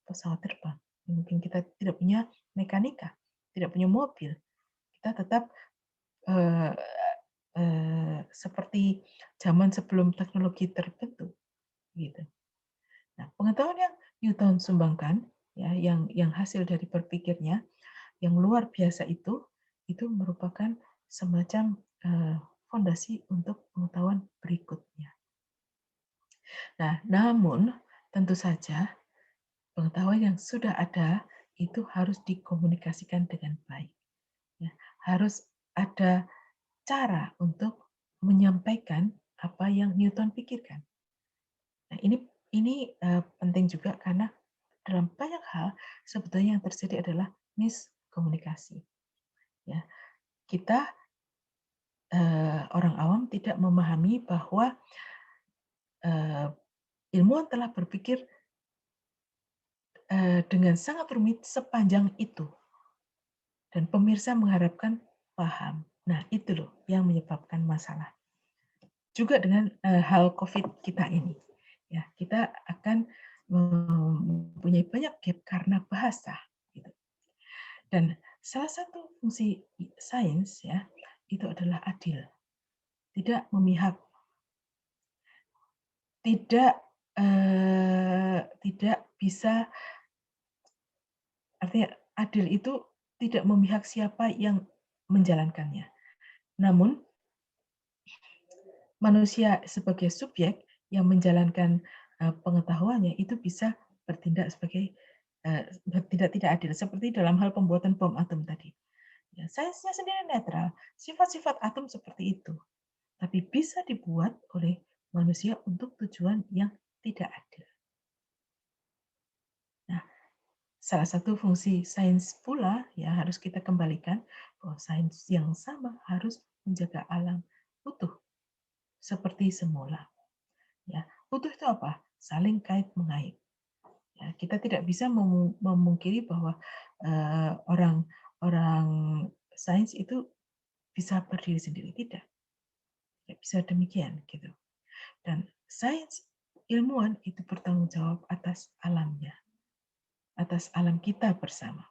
pesawat terbang, mungkin kita tidak punya mekanika, tidak punya mobil, kita tetap seperti zaman sebelum teknologi terbentuk, gitu. Nah, pengetahuan yang Newton sumbangkan, ya, yang hasil dari berpikirnya, yang luar biasa itu merupakan semacam fondasi untuk pengetahuan berikutnya. Nah, namun tentu saja pengetahuan yang sudah ada itu harus dikomunikasikan dengan baik. Ya, harus ada cara untuk menyampaikan apa yang Newton pikirkan. Nah, ini penting juga karena dalam banyak hal sebetulnya yang terjadi adalah miskomunikasi. Ya, kita orang awam tidak memahami bahwa ilmuwan telah berpikir dengan sangat rumit sepanjang itu, dan pemirsa mengharapkan paham. Nah, itu loh yang menyebabkan masalah. Juga dengan hal COVID kita ini, ya, kita akan mempunyai banyak gap karena bahasa. Gitu. Dan salah satu fungsi sains, ya, itu adalah adil, tidak memihak, tidak bisa, artinya adil itu tidak memihak siapa yang menjalankannya. Namun manusia sebagai subjek yang menjalankan pengetahuannya itu bisa bertindak sebagai tidak adil, seperti dalam hal pembuatan bom atom tadi. Ya, sainsnya sendiri netral, sifat-sifat atom seperti itu, tapi bisa dibuat oleh manusia untuk tujuan yang tidak adil. Nah, salah satu fungsi sains pula ya harus kita kembalikan bahwa sains yang sama harus menjaga alam utuh. seperti semula. Ya, utuh itu apa? Saling kait mengait. Ya, kita tidak bisa memungkiri bahwa orang sains itu bisa berdiri sendiri, tidak bisa demikian gitu. Dan sains ilmuwan itu bertanggung jawab atas alamnya, atas alam kita bersama.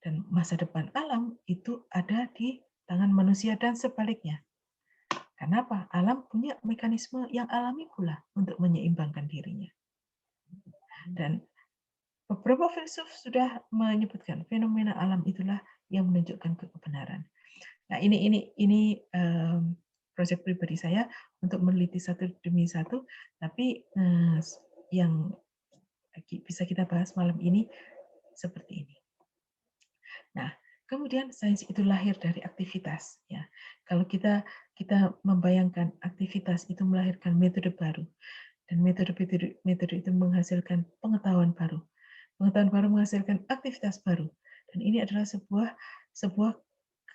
Dan masa depan alam itu ada di tangan manusia dan sebaliknya. Kenapa? Alam punya mekanisme yang alami pula untuk menyeimbangkan dirinya. Dan beberapa filsuf sudah menyebutkan fenomena alam itulah yang menunjukkan kebenaran. Nah, ini proyek pribadi saya untuk meneliti satu demi satu, tapi yang bisa kita bahas malam ini seperti ini. Nah, kemudian sains itu lahir dari aktivitas. Ya, kalau kita membayangkan aktivitas itu melahirkan metode baru, dan metode itu menghasilkan pengetahuan baru. Pengetahuan baru menghasilkan aktivitas baru, dan ini adalah sebuah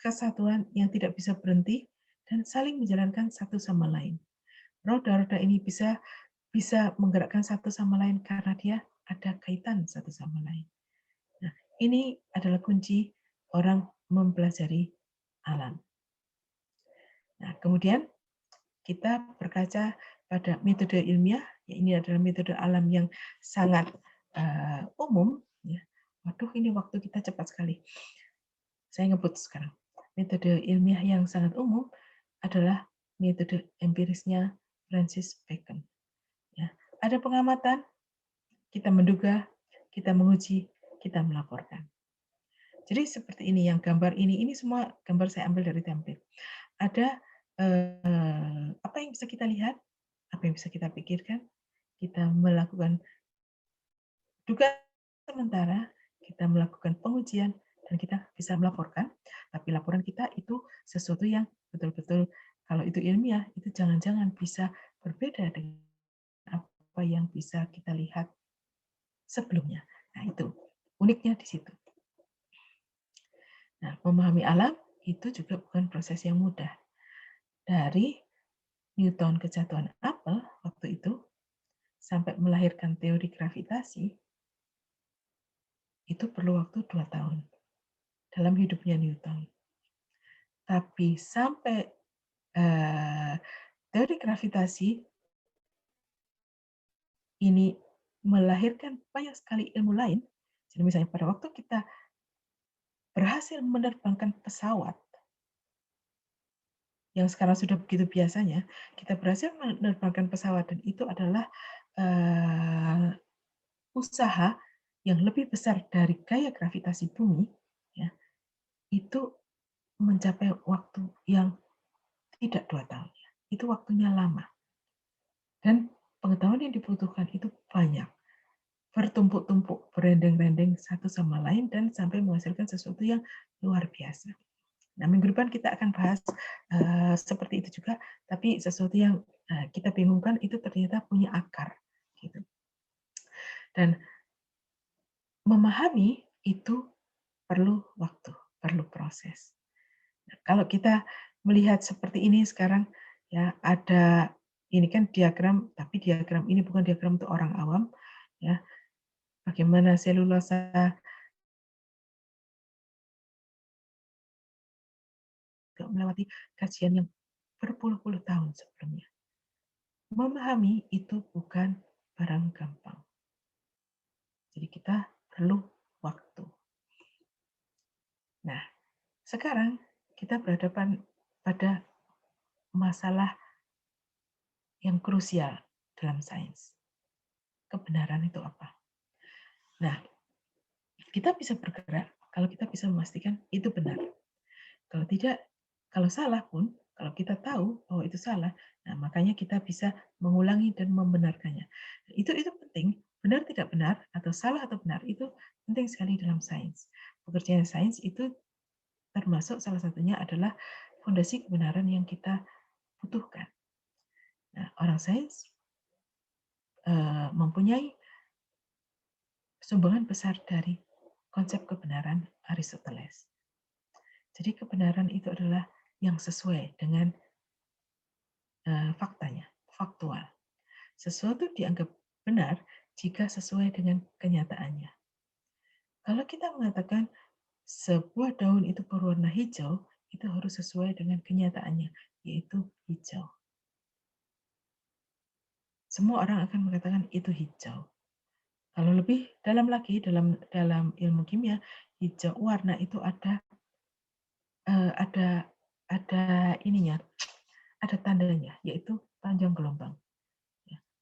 kesatuan yang tidak bisa berhenti dan saling menjalankan satu sama lain. Roda-roda ini bisa menggerakkan satu sama lain karena dia ada kaitan satu sama lain. Nah, ini adalah kunci orang mempelajari alam. Nah, kemudian kita berkaca pada metode ilmiah, ya ini adalah metode alam yang sangat umum. Ya. Waduh, ini waktu kita cepat sekali. Saya ngebut sekarang. Metode ilmiah yang sangat umum adalah metode empirisnya Francis Bacon. Ya. Ada pengamatan, kita menduga, kita menguji, kita melaporkan. Jadi seperti ini, yang gambar ini semua gambar saya ambil dari template. Ada apa yang bisa kita lihat, apa yang bisa kita pikirkan, kita melakukan dugaan sementara, kita melakukan pengujian, dan kita bisa melaporkan, tapi laporan kita itu sesuatu yang betul-betul, kalau itu ilmiah, itu jangan-jangan bisa berbeda dengan apa yang bisa kita lihat sebelumnya. Nah, itu uniknya di situ. Nah, memahami alam itu juga bukan proses yang mudah. Dari Newton kejatuhan apel waktu itu sampai melahirkan teori gravitasi, itu perlu waktu 2 tahun dalam hidupnya Newton. Tapi sampai teori gravitasi ini melahirkan banyak sekali ilmu lain. Jadi misalnya pada waktu kita berhasil menerbangkan pesawat, yang sekarang sudah begitu biasanya, kita berhasil menerbangkan pesawat, dan itu adalah usaha yang lebih besar dari gaya gravitasi bumi, ya, itu mencapai waktu yang tidak 2 tahun. Itu waktunya lama. Dan pengetahuan yang dibutuhkan itu banyak. Bertumpuk-tumpuk, berendeng-rendeng satu sama lain, dan sampai menghasilkan sesuatu yang luar biasa. Nah, minggu depan kita akan bahas seperti itu juga, tapi sesuatu yang kita bingungkan itu ternyata punya akar. Gitu. Dan memahami itu perlu waktu, perlu proses. Nah, kalau kita melihat seperti ini sekarang, ya ada ini kan diagram, tapi diagram ini bukan diagram untuk orang awam, ya. Bagaimana selulosa melewati kajian yang berpuluh-puluh tahun sebelumnya. Memahami itu bukan barang gampang. Jadi kita perlu waktu. Nah, sekarang kita berhadapan pada masalah yang krusial dalam sains. Kebenaran itu apa? Nah, kita bisa bergerak kalau kita bisa memastikan itu benar. Kalau tidak, kalau salah pun, kalau kita tahu bahwa itu salah, nah makanya kita bisa mengulangi dan membenarkannya. Itu penting, benar tidak benar, atau salah atau benar, itu penting sekali dalam sains. Pekerjaan sains itu termasuk salah satunya adalah fondasi kebenaran yang kita butuhkan. Nah, orang sains mempunyai sumbangan besar dari konsep kebenaran Aristoteles. Jadi kebenaran itu adalah yang sesuai dengan faktanya, faktual. Sesuatu dianggap benar jika sesuai dengan kenyataannya. Kalau kita mengatakan sebuah daun itu berwarna hijau, itu harus sesuai dengan kenyataannya, yaitu hijau. Semua orang akan mengatakan itu hijau. Kalau lebih dalam lagi, dalam ilmu kimia, hijau warna itu ada ininya, ada tandanya, yaitu panjang gelombang.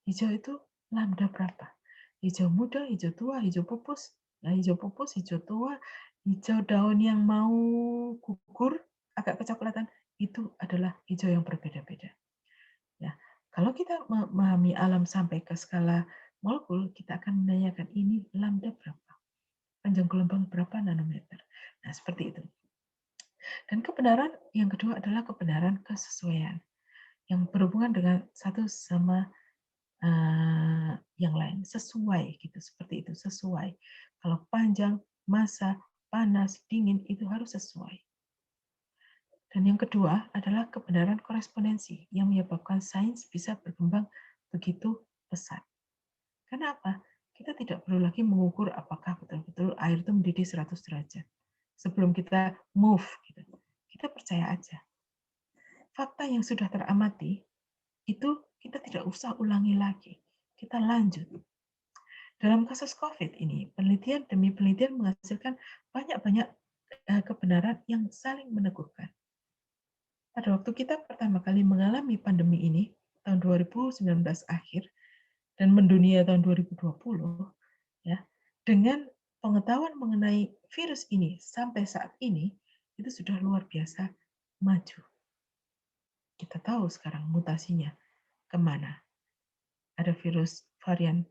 Hijau itu lambda berapa? Hijau muda, hijau tua, hijau pupus. Nah, hijau pupus, hijau tua, hijau daun yang mau gugur, agak kecoklatan, itu adalah hijau yang berbeda-beda. Ya, kalau kita memahami alam sampai ke skala molekul, kita akan menanyakan ini lambda berapa? Panjang gelombang berapa nanometer? Nah, seperti itu. Dan kebenaran yang kedua adalah kebenaran kesesuaian yang berhubungan dengan satu sama yang lain, sesuai gitu, seperti itu, sesuai. Kalau panjang, masa, panas, dingin itu harus sesuai. Dan yang kedua adalah kebenaran korespondensi yang menyebabkan sains bisa berkembang begitu pesat. Kenapa? Kita tidak perlu lagi mengukur apakah betul-betul air itu mendidih 100 derajat. Sebelum kita move, gitu. Kita percaya aja. Fakta yang sudah teramati, itu kita tidak usah ulangi lagi. Kita lanjut. Dalam kasus COVID ini, penelitian demi penelitian menghasilkan banyak-banyak kebenaran yang saling meneguhkan. Pada waktu kita pertama kali mengalami pandemi ini, tahun 2019 akhir, dan mendunia tahun 2020, ya, dengan pengetahuan mengenai virus ini sampai saat ini, itu sudah luar biasa maju. Kita tahu sekarang mutasinya kemana. Ada virus varian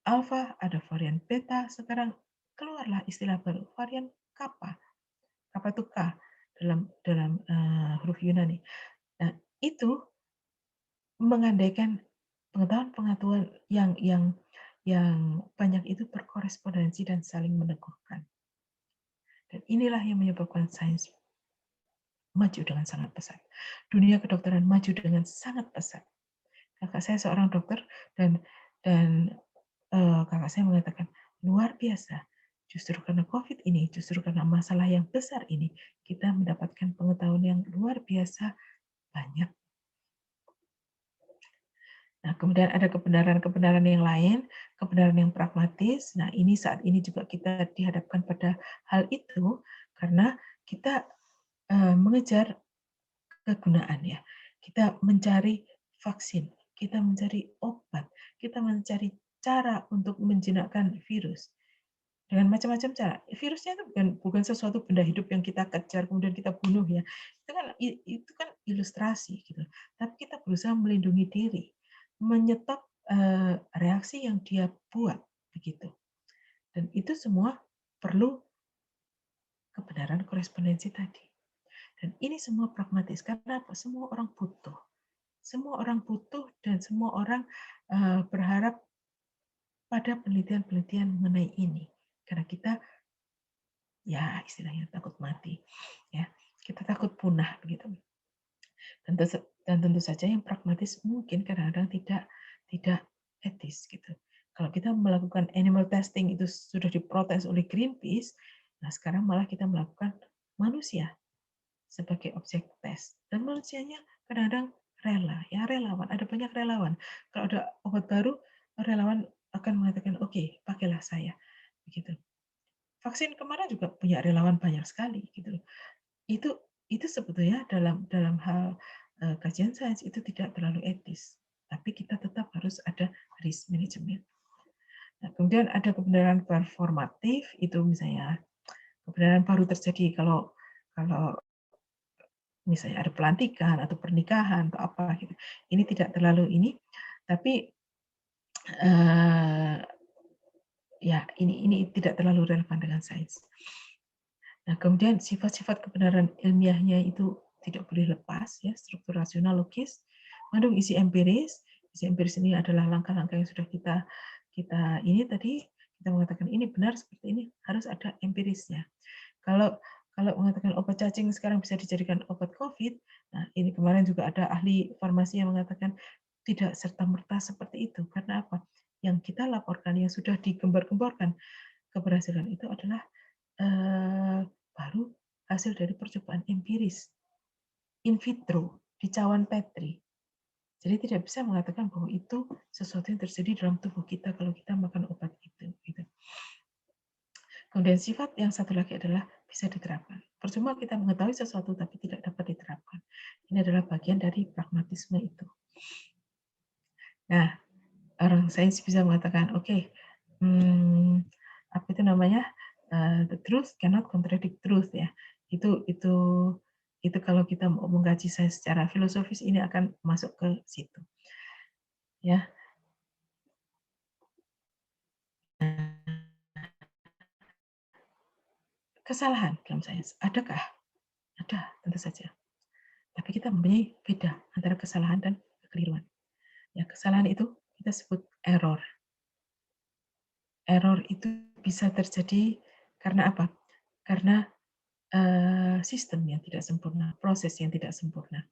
Alpha, ada varian Beta, sekarang keluarlah istilah baru, varian Kappa. Kappa itu K dalam huruf Yunani. Nah, itu mengandaikan pengetahuan-pengetahuan yang banyak itu berkorespondensi dan saling meneguhkan. Dan inilah yang menyebabkan sains maju dengan sangat pesat. Dunia kedokteran maju dengan sangat pesat. Kakak saya seorang dokter dan kakak saya mengatakan luar biasa. Justru karena COVID ini, justru karena masalah yang besar ini, kita mendapatkan pengetahuan yang luar biasa banyak. Nah, kemudian ada kebenaran-kebenaran yang lain, kebenaran yang pragmatis. Nah, ini saat ini juga kita dihadapkan pada hal itu karena kita mengejar kegunaan ya. Kita mencari vaksin, kita mencari obat, kita mencari cara untuk menjinakkan virus dengan macam-macam cara. Virusnya itu bukan sesuatu benda hidup yang kita kejar kemudian kita bunuh ya. Itu kan ilustrasi gitu. Tapi kita berusaha melindungi diri, menyetop reaksi yang dia buat begitu. Dan itu semua perlu kebenaran korespondensi tadi. Dan ini semua pragmatis karena apa? Semua orang butuh. Semua orang butuh dan semua orang berharap pada penelitian-penelitian mengenai ini. Karena kita ya istilahnya takut mati. Ya, kita takut punah begitu. Dan tentu saja yang pragmatis mungkin kadang-kadang tidak etis gitu. Kalau kita melakukan animal testing itu sudah diprotes oleh Greenpeace, nah sekarang malah kita melakukan manusia sebagai objek tes. Dan manusianya kadang-kadang rela, ya relawan. Ada banyak relawan. Kalau ada obat baru, relawan akan mengatakan, oke, pakailah saya. Begitu. Vaksin kemarin juga punya relawan banyak sekali. Gitu. Itu sebetulnya dalam hal kajian sains itu tidak terlalu etis. Tapi kita tetap harus ada risk management. Nah, kemudian ada kebenaran performatif, itu misalnya kebenaran baru terjadi kalau misalnya ada pelantikan atau pernikahan atau apa gitu. Ini tidak terlalu ini, tapi ya ini tidak terlalu relevan dengan sains. Nah, kemudian sifat-sifat kebenaran ilmiahnya itu tidak boleh lepas ya, struktur rasional logis, mengandung isi empiris. Isi empiris ini adalah langkah-langkah yang sudah kita ini tadi kita mengatakan ini benar seperti ini, harus ada empirisnya. Kalau kalau mengatakan obat cacing sekarang bisa dijadikan obat COVID, nah ini kemarin juga ada ahli farmasi yang mengatakan tidak serta-merta seperti itu. Karena apa? Yang kita laporkan, yang sudah digembar-gemborkan keberhasilan itu adalah baru hasil dari percobaan empiris, in vitro, di cawan Petri. Jadi tidak bisa mengatakan bahwa itu sesuatu yang terjadi dalam tubuh kita kalau kita makan obat itu. Gitu. Kemudian sifat yang satu lagi adalah bisa diterapkan. Percuma kita mengetahui sesuatu tapi tidak dapat diterapkan. Ini adalah bagian dari pragmatisme itu. Nah, orang sains bisa mengatakan, oke, apa itu namanya? The truth cannot contradict truth ya. Itu kalau kita mau mengkaji sains secara filosofis ini akan masuk ke situ. Ya. Kesalahan dalam sains, adakah? Ada, tentu saja. Tapi kita mempunyai beda antara kesalahan dan kekeliruan. Ya, kesalahan itu kita sebut error. Error itu bisa terjadi karena apa? Karena sistem yang tidak sempurna, proses yang tidak sempurna,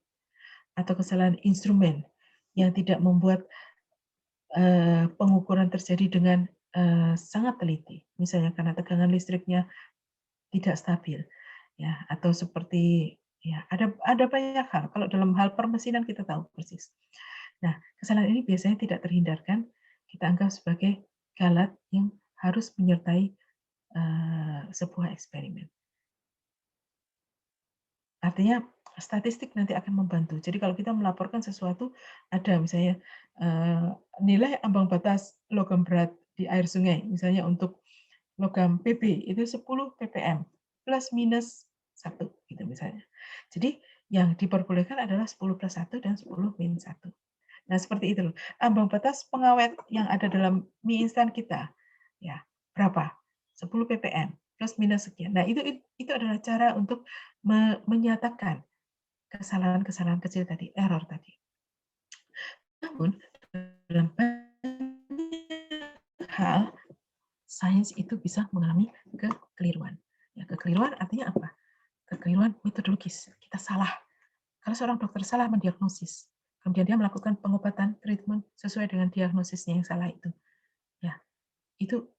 atau kesalahan instrumen yang tidak membuat pengukuran terjadi dengan sangat teliti. Misalnya karena tegangan listriknya tidak stabil, ya, atau seperti ya ada banyak hal. Kalau dalam hal permesinan kita tahu persis. Nah, kesalahan ini biasanya tidak terhindarkan. Kita anggap sebagai galat yang harus menyertai sebuah eksperimen. Artinya statistik nanti akan membantu. Jadi kalau kita melaporkan sesuatu, ada misalnya nilai ambang batas logam berat di air sungai, misalnya untuk logam Pb itu 10 ppm plus minus 1 gitu misalnya. Jadi yang diperbolehkan adalah 10 plus 1 dan 10 minus 1. Nah, seperti itu loh. Ambang batas pengawet yang ada dalam mie instan kita ya, berapa? 10 ppm plus minus sekian. Nah, itu adalah cara untuk menyatakan kesalahan-kesalahan kecil tadi, error tadi. Namun dalam banyak hal sains itu bisa mengalami kekeliruan. Ya, kekeliruan artinya apa? Kekeliruan metodologis. Kita salah. Kalau seorang dokter salah mendiagnosis, kemudian dia melakukan pengobatan, treatment sesuai dengan diagnosisnya yang salah itu. Ya, itu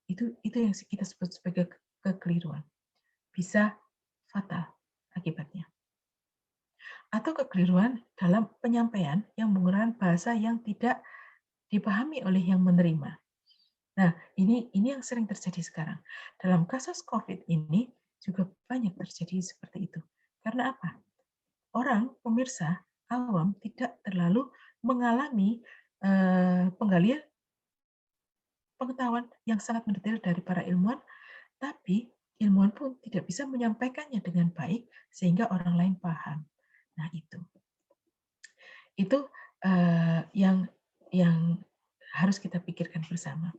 yang kita sebut sebagai kekeliruan. Bisa fatal akibatnya. Atau kekeliruan dalam penyampaian yang menggunakan bahasa yang tidak dipahami oleh yang menerima. Nah, ini yang sering terjadi sekarang. Dalam kasus COVID ini juga banyak terjadi seperti itu. Karena apa? Orang, pemirsa, awam tidak terlalu mengalami penggalian pengetahuan yang sangat mendetail dari para ilmuwan, tapi ilmuwan pun tidak bisa menyampaikannya dengan baik sehingga orang lain paham. Nah, itu yang harus kita pikirkan bersama.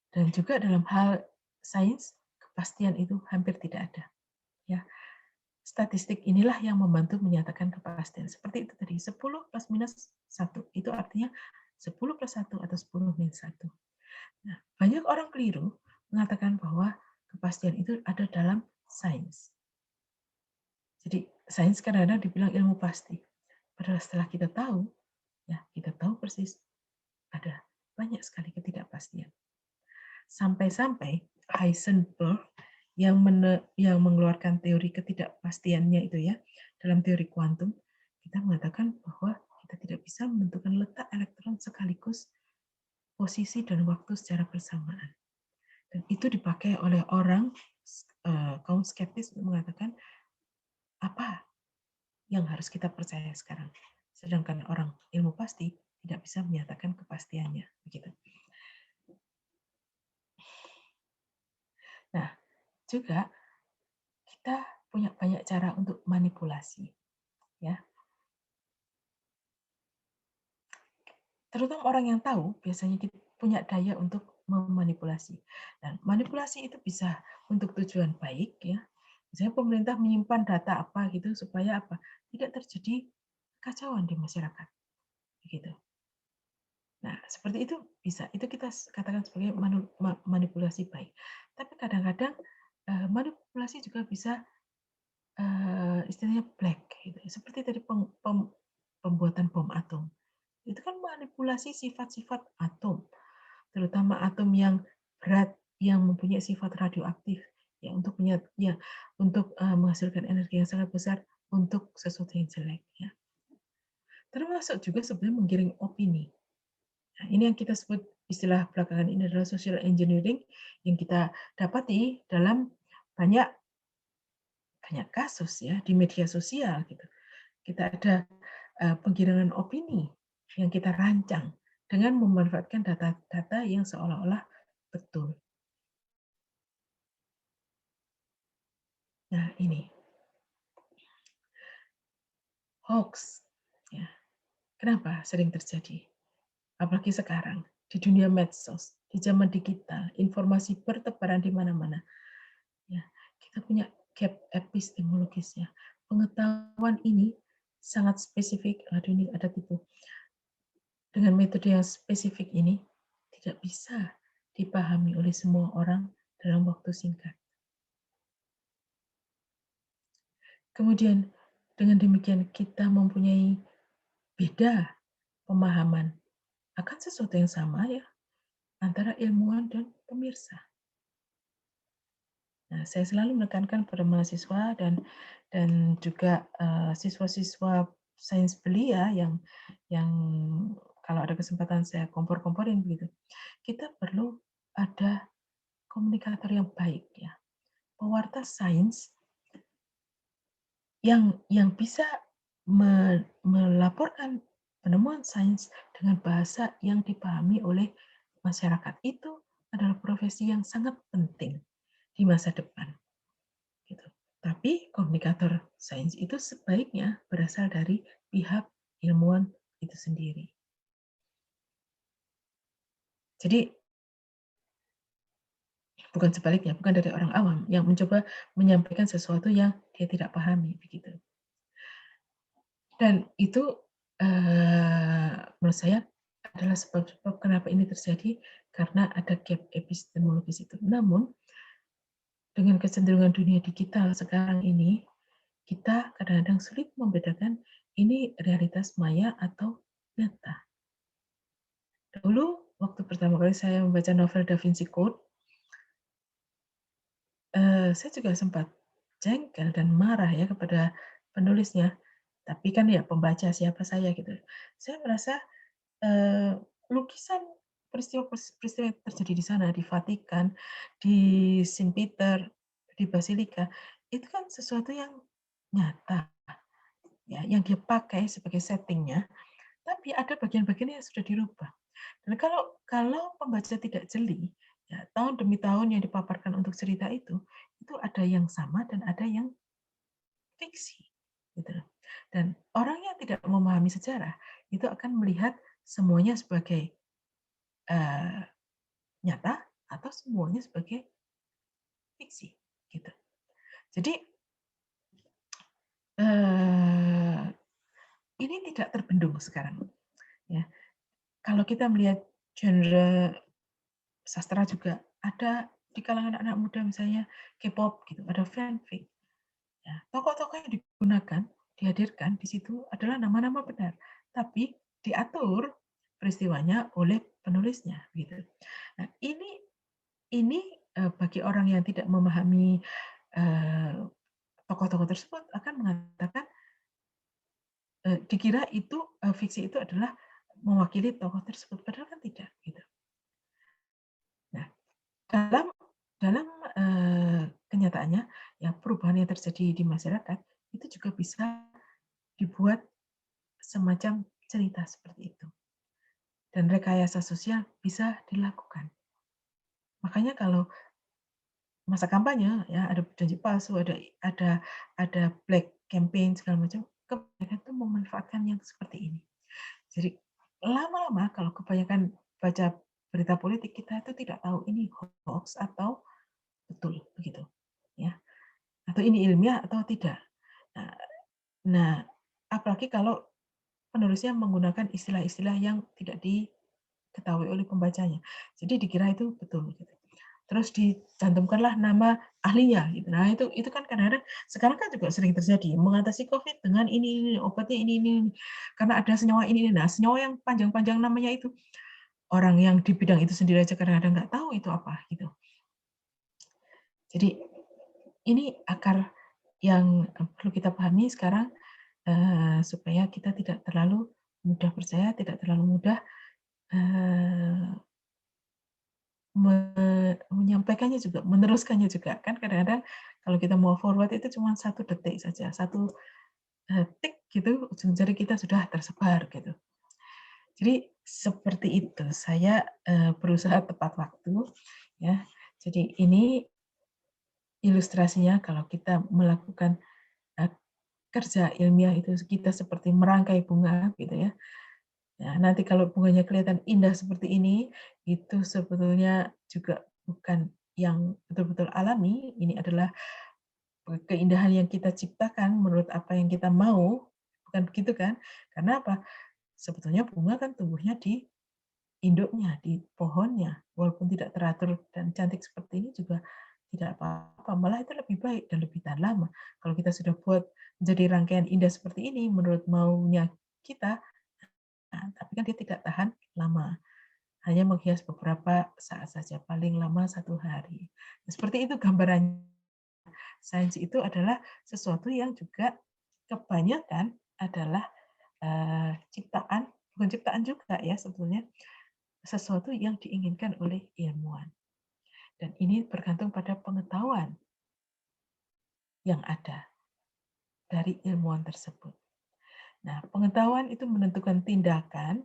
Dan juga dalam hal sains, kepastian itu hampir tidak ada. Ya, statistik inilah yang membantu menyatakan kepastian. Seperti itu tadi, 10 plus minus 1. Itu artinya 10 plus 1 atau 10 minus 1. Nah, banyak orang keliru mengatakan bahwa kepastian itu ada dalam sains. Jadi, sains kadang-kadang dibilang ilmu pasti. Padahal setelah kita tahu, ya kita tahu persis ada banyak sekali ketidakpastian. Sampai-sampai Heisenberg yang mengeluarkan teori ketidakpastiannya itu ya, dalam teori kuantum, kita mengatakan bahwa kita tidak bisa menentukan letak elektron sekaligus posisi dan waktu secara bersamaan. Dan itu dipakai oleh orang kaum skeptis untuk mengatakan apa yang harus kita percaya sekarang. Sedangkan orang ilmu pasti tidak bisa menyatakan kepastiannya, begitu. Nah, juga kita punya banyak cara untuk manipulasi, ya. Terutama orang yang tahu biasanya kita punya daya untuk memanipulasi. Dan manipulasi itu bisa untuk tujuan baik, ya. Misalnya pemerintah menyimpan data apa gitu supaya apa? Tidak terjadi kekacauan di masyarakat, begitu. Nah, seperti itu bisa. Itu kita katakan sebagai manipulasi baik. Tapi kadang-kadang manipulasi juga bisa istilahnya black, gitu. Seperti tadi pembuatan bom atom. Itu kan manipulasi sifat-sifat atom, terutama atom yang berat yang mempunyai sifat radioaktif, ya untuk menghasilkan energi yang sangat besar untuk sesuatu yang jelek, ya. Termasuk juga sebenarnya menggiring opini. Nah, ini yang kita sebut istilah belakangan ini adalah social engineering yang kita dapati dalam banyak kasus ya di media sosial gitu. Kita ada penggiringan opini yang kita rancang dengan memanfaatkan data-data yang seolah-olah betul. Nah, ini hoax. Ya. Kenapa sering terjadi? Apalagi sekarang di dunia medsos, di zaman digital, informasi bertebaran di mana-mana. Ya, kita punya gap epistemologisnya. Pengetahuan ini sangat spesifik. Aduh, ini ada tipu. Dengan metode yang spesifik ini tidak bisa dipahami oleh semua orang dalam waktu singkat. Kemudian dengan demikian kita mempunyai beda pemahaman akan sesuatu yang sama ya antara ilmuwan dan pemirsa. Nah, saya selalu menekankan pada mahasiswa dan juga siswa-siswa sains belia yang kalau ada kesempatan saya kompor-komporin begitu. Kita perlu ada komunikator yang baik ya. Pewarta sains yang bisa melaporkan penemuan sains dengan bahasa yang dipahami oleh masyarakat. Itu adalah profesi yang sangat penting di masa depan. Gitu. Tapi komunikator sains itu sebaiknya berasal dari pihak ilmuwan itu sendiri. Jadi bukan sebaliknya, bukan dari orang awam yang mencoba menyampaikan sesuatu yang dia tidak pahami, begitu. Dan itu menurut saya adalah sebab-sebab kenapa ini terjadi, karena ada gap epistemologis itu. Namun dengan kecenderungan dunia digital sekarang ini, kita kadang-kadang sulit membedakan ini realitas maya atau nyata. Dulu waktu pertama kali saya membaca novel Da Vinci Code, saya juga sempat jengkel dan marah ya kepada penulisnya. Tapi kan ya pembaca siapa saya gitu. Saya merasa lukisan peristiwa yang terjadi di sana, di Vatikan, di Saint Peter, di Basilika, itu kan sesuatu yang nyata, ya, yang dia pakai sebagai settingnya, tapi ada bagian-bagian yang sudah dirubah. Dan kalau pembaca tidak jeli, ya, tahun demi tahun yang dipaparkan untuk cerita itu ada yang sama dan ada yang fiksi. Gitu. Dan orang yang tidak memahami sejarah itu akan melihat semuanya sebagai nyata atau semuanya sebagai fiksi. Gitu. Jadi ini tidak terbendung sekarang. Ya. Kalau kita melihat genre sastra juga ada di kalangan anak muda misalnya K-pop gitu, ada fanfic. Ya, tokoh-tokoh yang digunakan, dihadirkan di situ adalah nama-nama benar, tapi diatur peristiwanya oleh penulisnya gitu. Nah, ini bagi orang yang tidak memahami tokoh-tokoh tersebut akan mengatakan dikira itu fiksi itu adalah mewakili tokoh tersebut, padahal kan tidak gitu. Nah, dalam kenyataannya ya perubahan yang terjadi di masyarakat itu juga bisa dibuat semacam cerita seperti itu. Dan rekayasa sosial bisa dilakukan. Makanya kalau masa kampanye ya ada janji palsu, ada black campaign segala macam, kebanyakan itu memanfaatkan yang seperti ini. Jadi lama-lama kalau kebanyakan baca berita politik kita itu tidak tahu ini hoax atau betul begitu ya. Atau ini ilmiah atau tidak. Nah, apalagi kalau penulisnya menggunakan istilah-istilah yang tidak diketahui oleh pembacanya. Jadi dikira itu betul gitu. terus dicantumkanlah nama ahlinya gitu. Nah, itu kan kadang-kadang sekarang kan juga sering terjadi, mengatasi COVID dengan ini, obatnya ini. Karena ada senyawa ini. Nah, senyawa yang panjang-panjang namanya itu, orang yang di bidang itu sendiri aja kadang-kadang nggak tahu itu apa gitu. Jadi ini akar yang perlu kita pahami sekarang, supaya kita tidak terlalu mudah percaya, tidak terlalu mudah menyampaikannya juga, meneruskannya juga. Kan kadang-kadang kalau kita mau forward itu cuma 1 detik saja, 1 tik gitu, ujung jari kita sudah tersebar gitu. Jadi seperti itu, saya berusaha tepat waktu ya. Jadi ini ilustrasinya kalau kita melakukan kerja ilmiah itu kita seperti merangkai bunga gitu ya. Nah, nanti kalau bunganya kelihatan indah seperti ini, itu sebetulnya juga bukan yang betul-betul alami, ini adalah keindahan yang kita ciptakan menurut apa yang kita mau, bukan begitu kan? Karena apa? Sebetulnya bunga kan tumbuhnya di induknya, di pohonnya, walaupun tidak teratur dan cantik seperti ini juga tidak apa-apa, malah itu lebih baik dan lebih tahan lama. Kalau kita sudah buat menjadi rangkaian indah seperti ini menurut maunya kita, nah, tapi kan dia tidak tahan lama, hanya menghias beberapa saat saja, paling lama 1 hari. Nah, seperti itu gambarannya. Sains itu adalah sesuatu yang juga kebanyakan adalah ciptaan, bukan ciptaan juga ya sebetulnya, sesuatu yang diinginkan oleh ilmuwan. Dan ini bergantung pada pengetahuan yang ada dari ilmuwan tersebut. Nah, pengetahuan itu menentukan tindakan,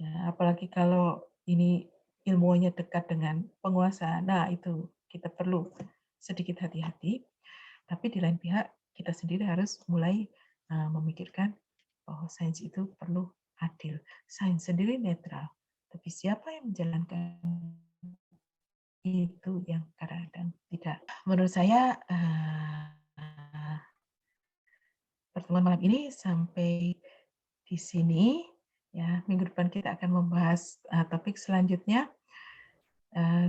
ya, apalagi kalau ini ilmuwannya dekat dengan penguasa. Nah, itu kita perlu sedikit hati-hati. Tapi di lain pihak, kita sendiri harus mulai memikirkan bahwa sains itu perlu adil. Sains sendiri netral, tapi siapa yang menjalankan itu yang kadang-kadang tidak. Menurut saya, pertemuan malam ini sampai di sini. Ya, minggu depan kita akan membahas topik selanjutnya.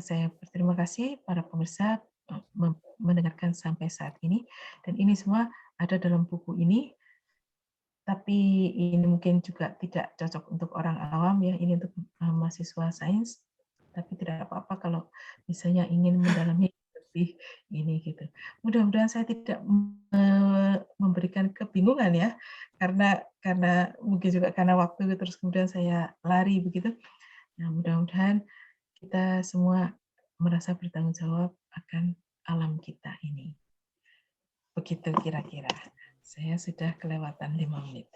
Saya berterima kasih para pemirsa mendengarkan sampai saat ini. Dan ini semua ada dalam buku ini, tapi ini mungkin juga tidak cocok untuk orang awam ya, ini untuk mahasiswa sains, tapi tidak apa-apa kalau misalnya ingin mendalami lebih ini gitu. Mudah-mudahan saya tidak memberikan kebingungan ya, karena mungkin juga karena waktu terus kemudian saya lari begitu. Nah, mudah-mudahan kita semua merasa bertanggung jawab akan alam kita ini. Begitu kira-kira. Saya sudah kelewatan 5 menit.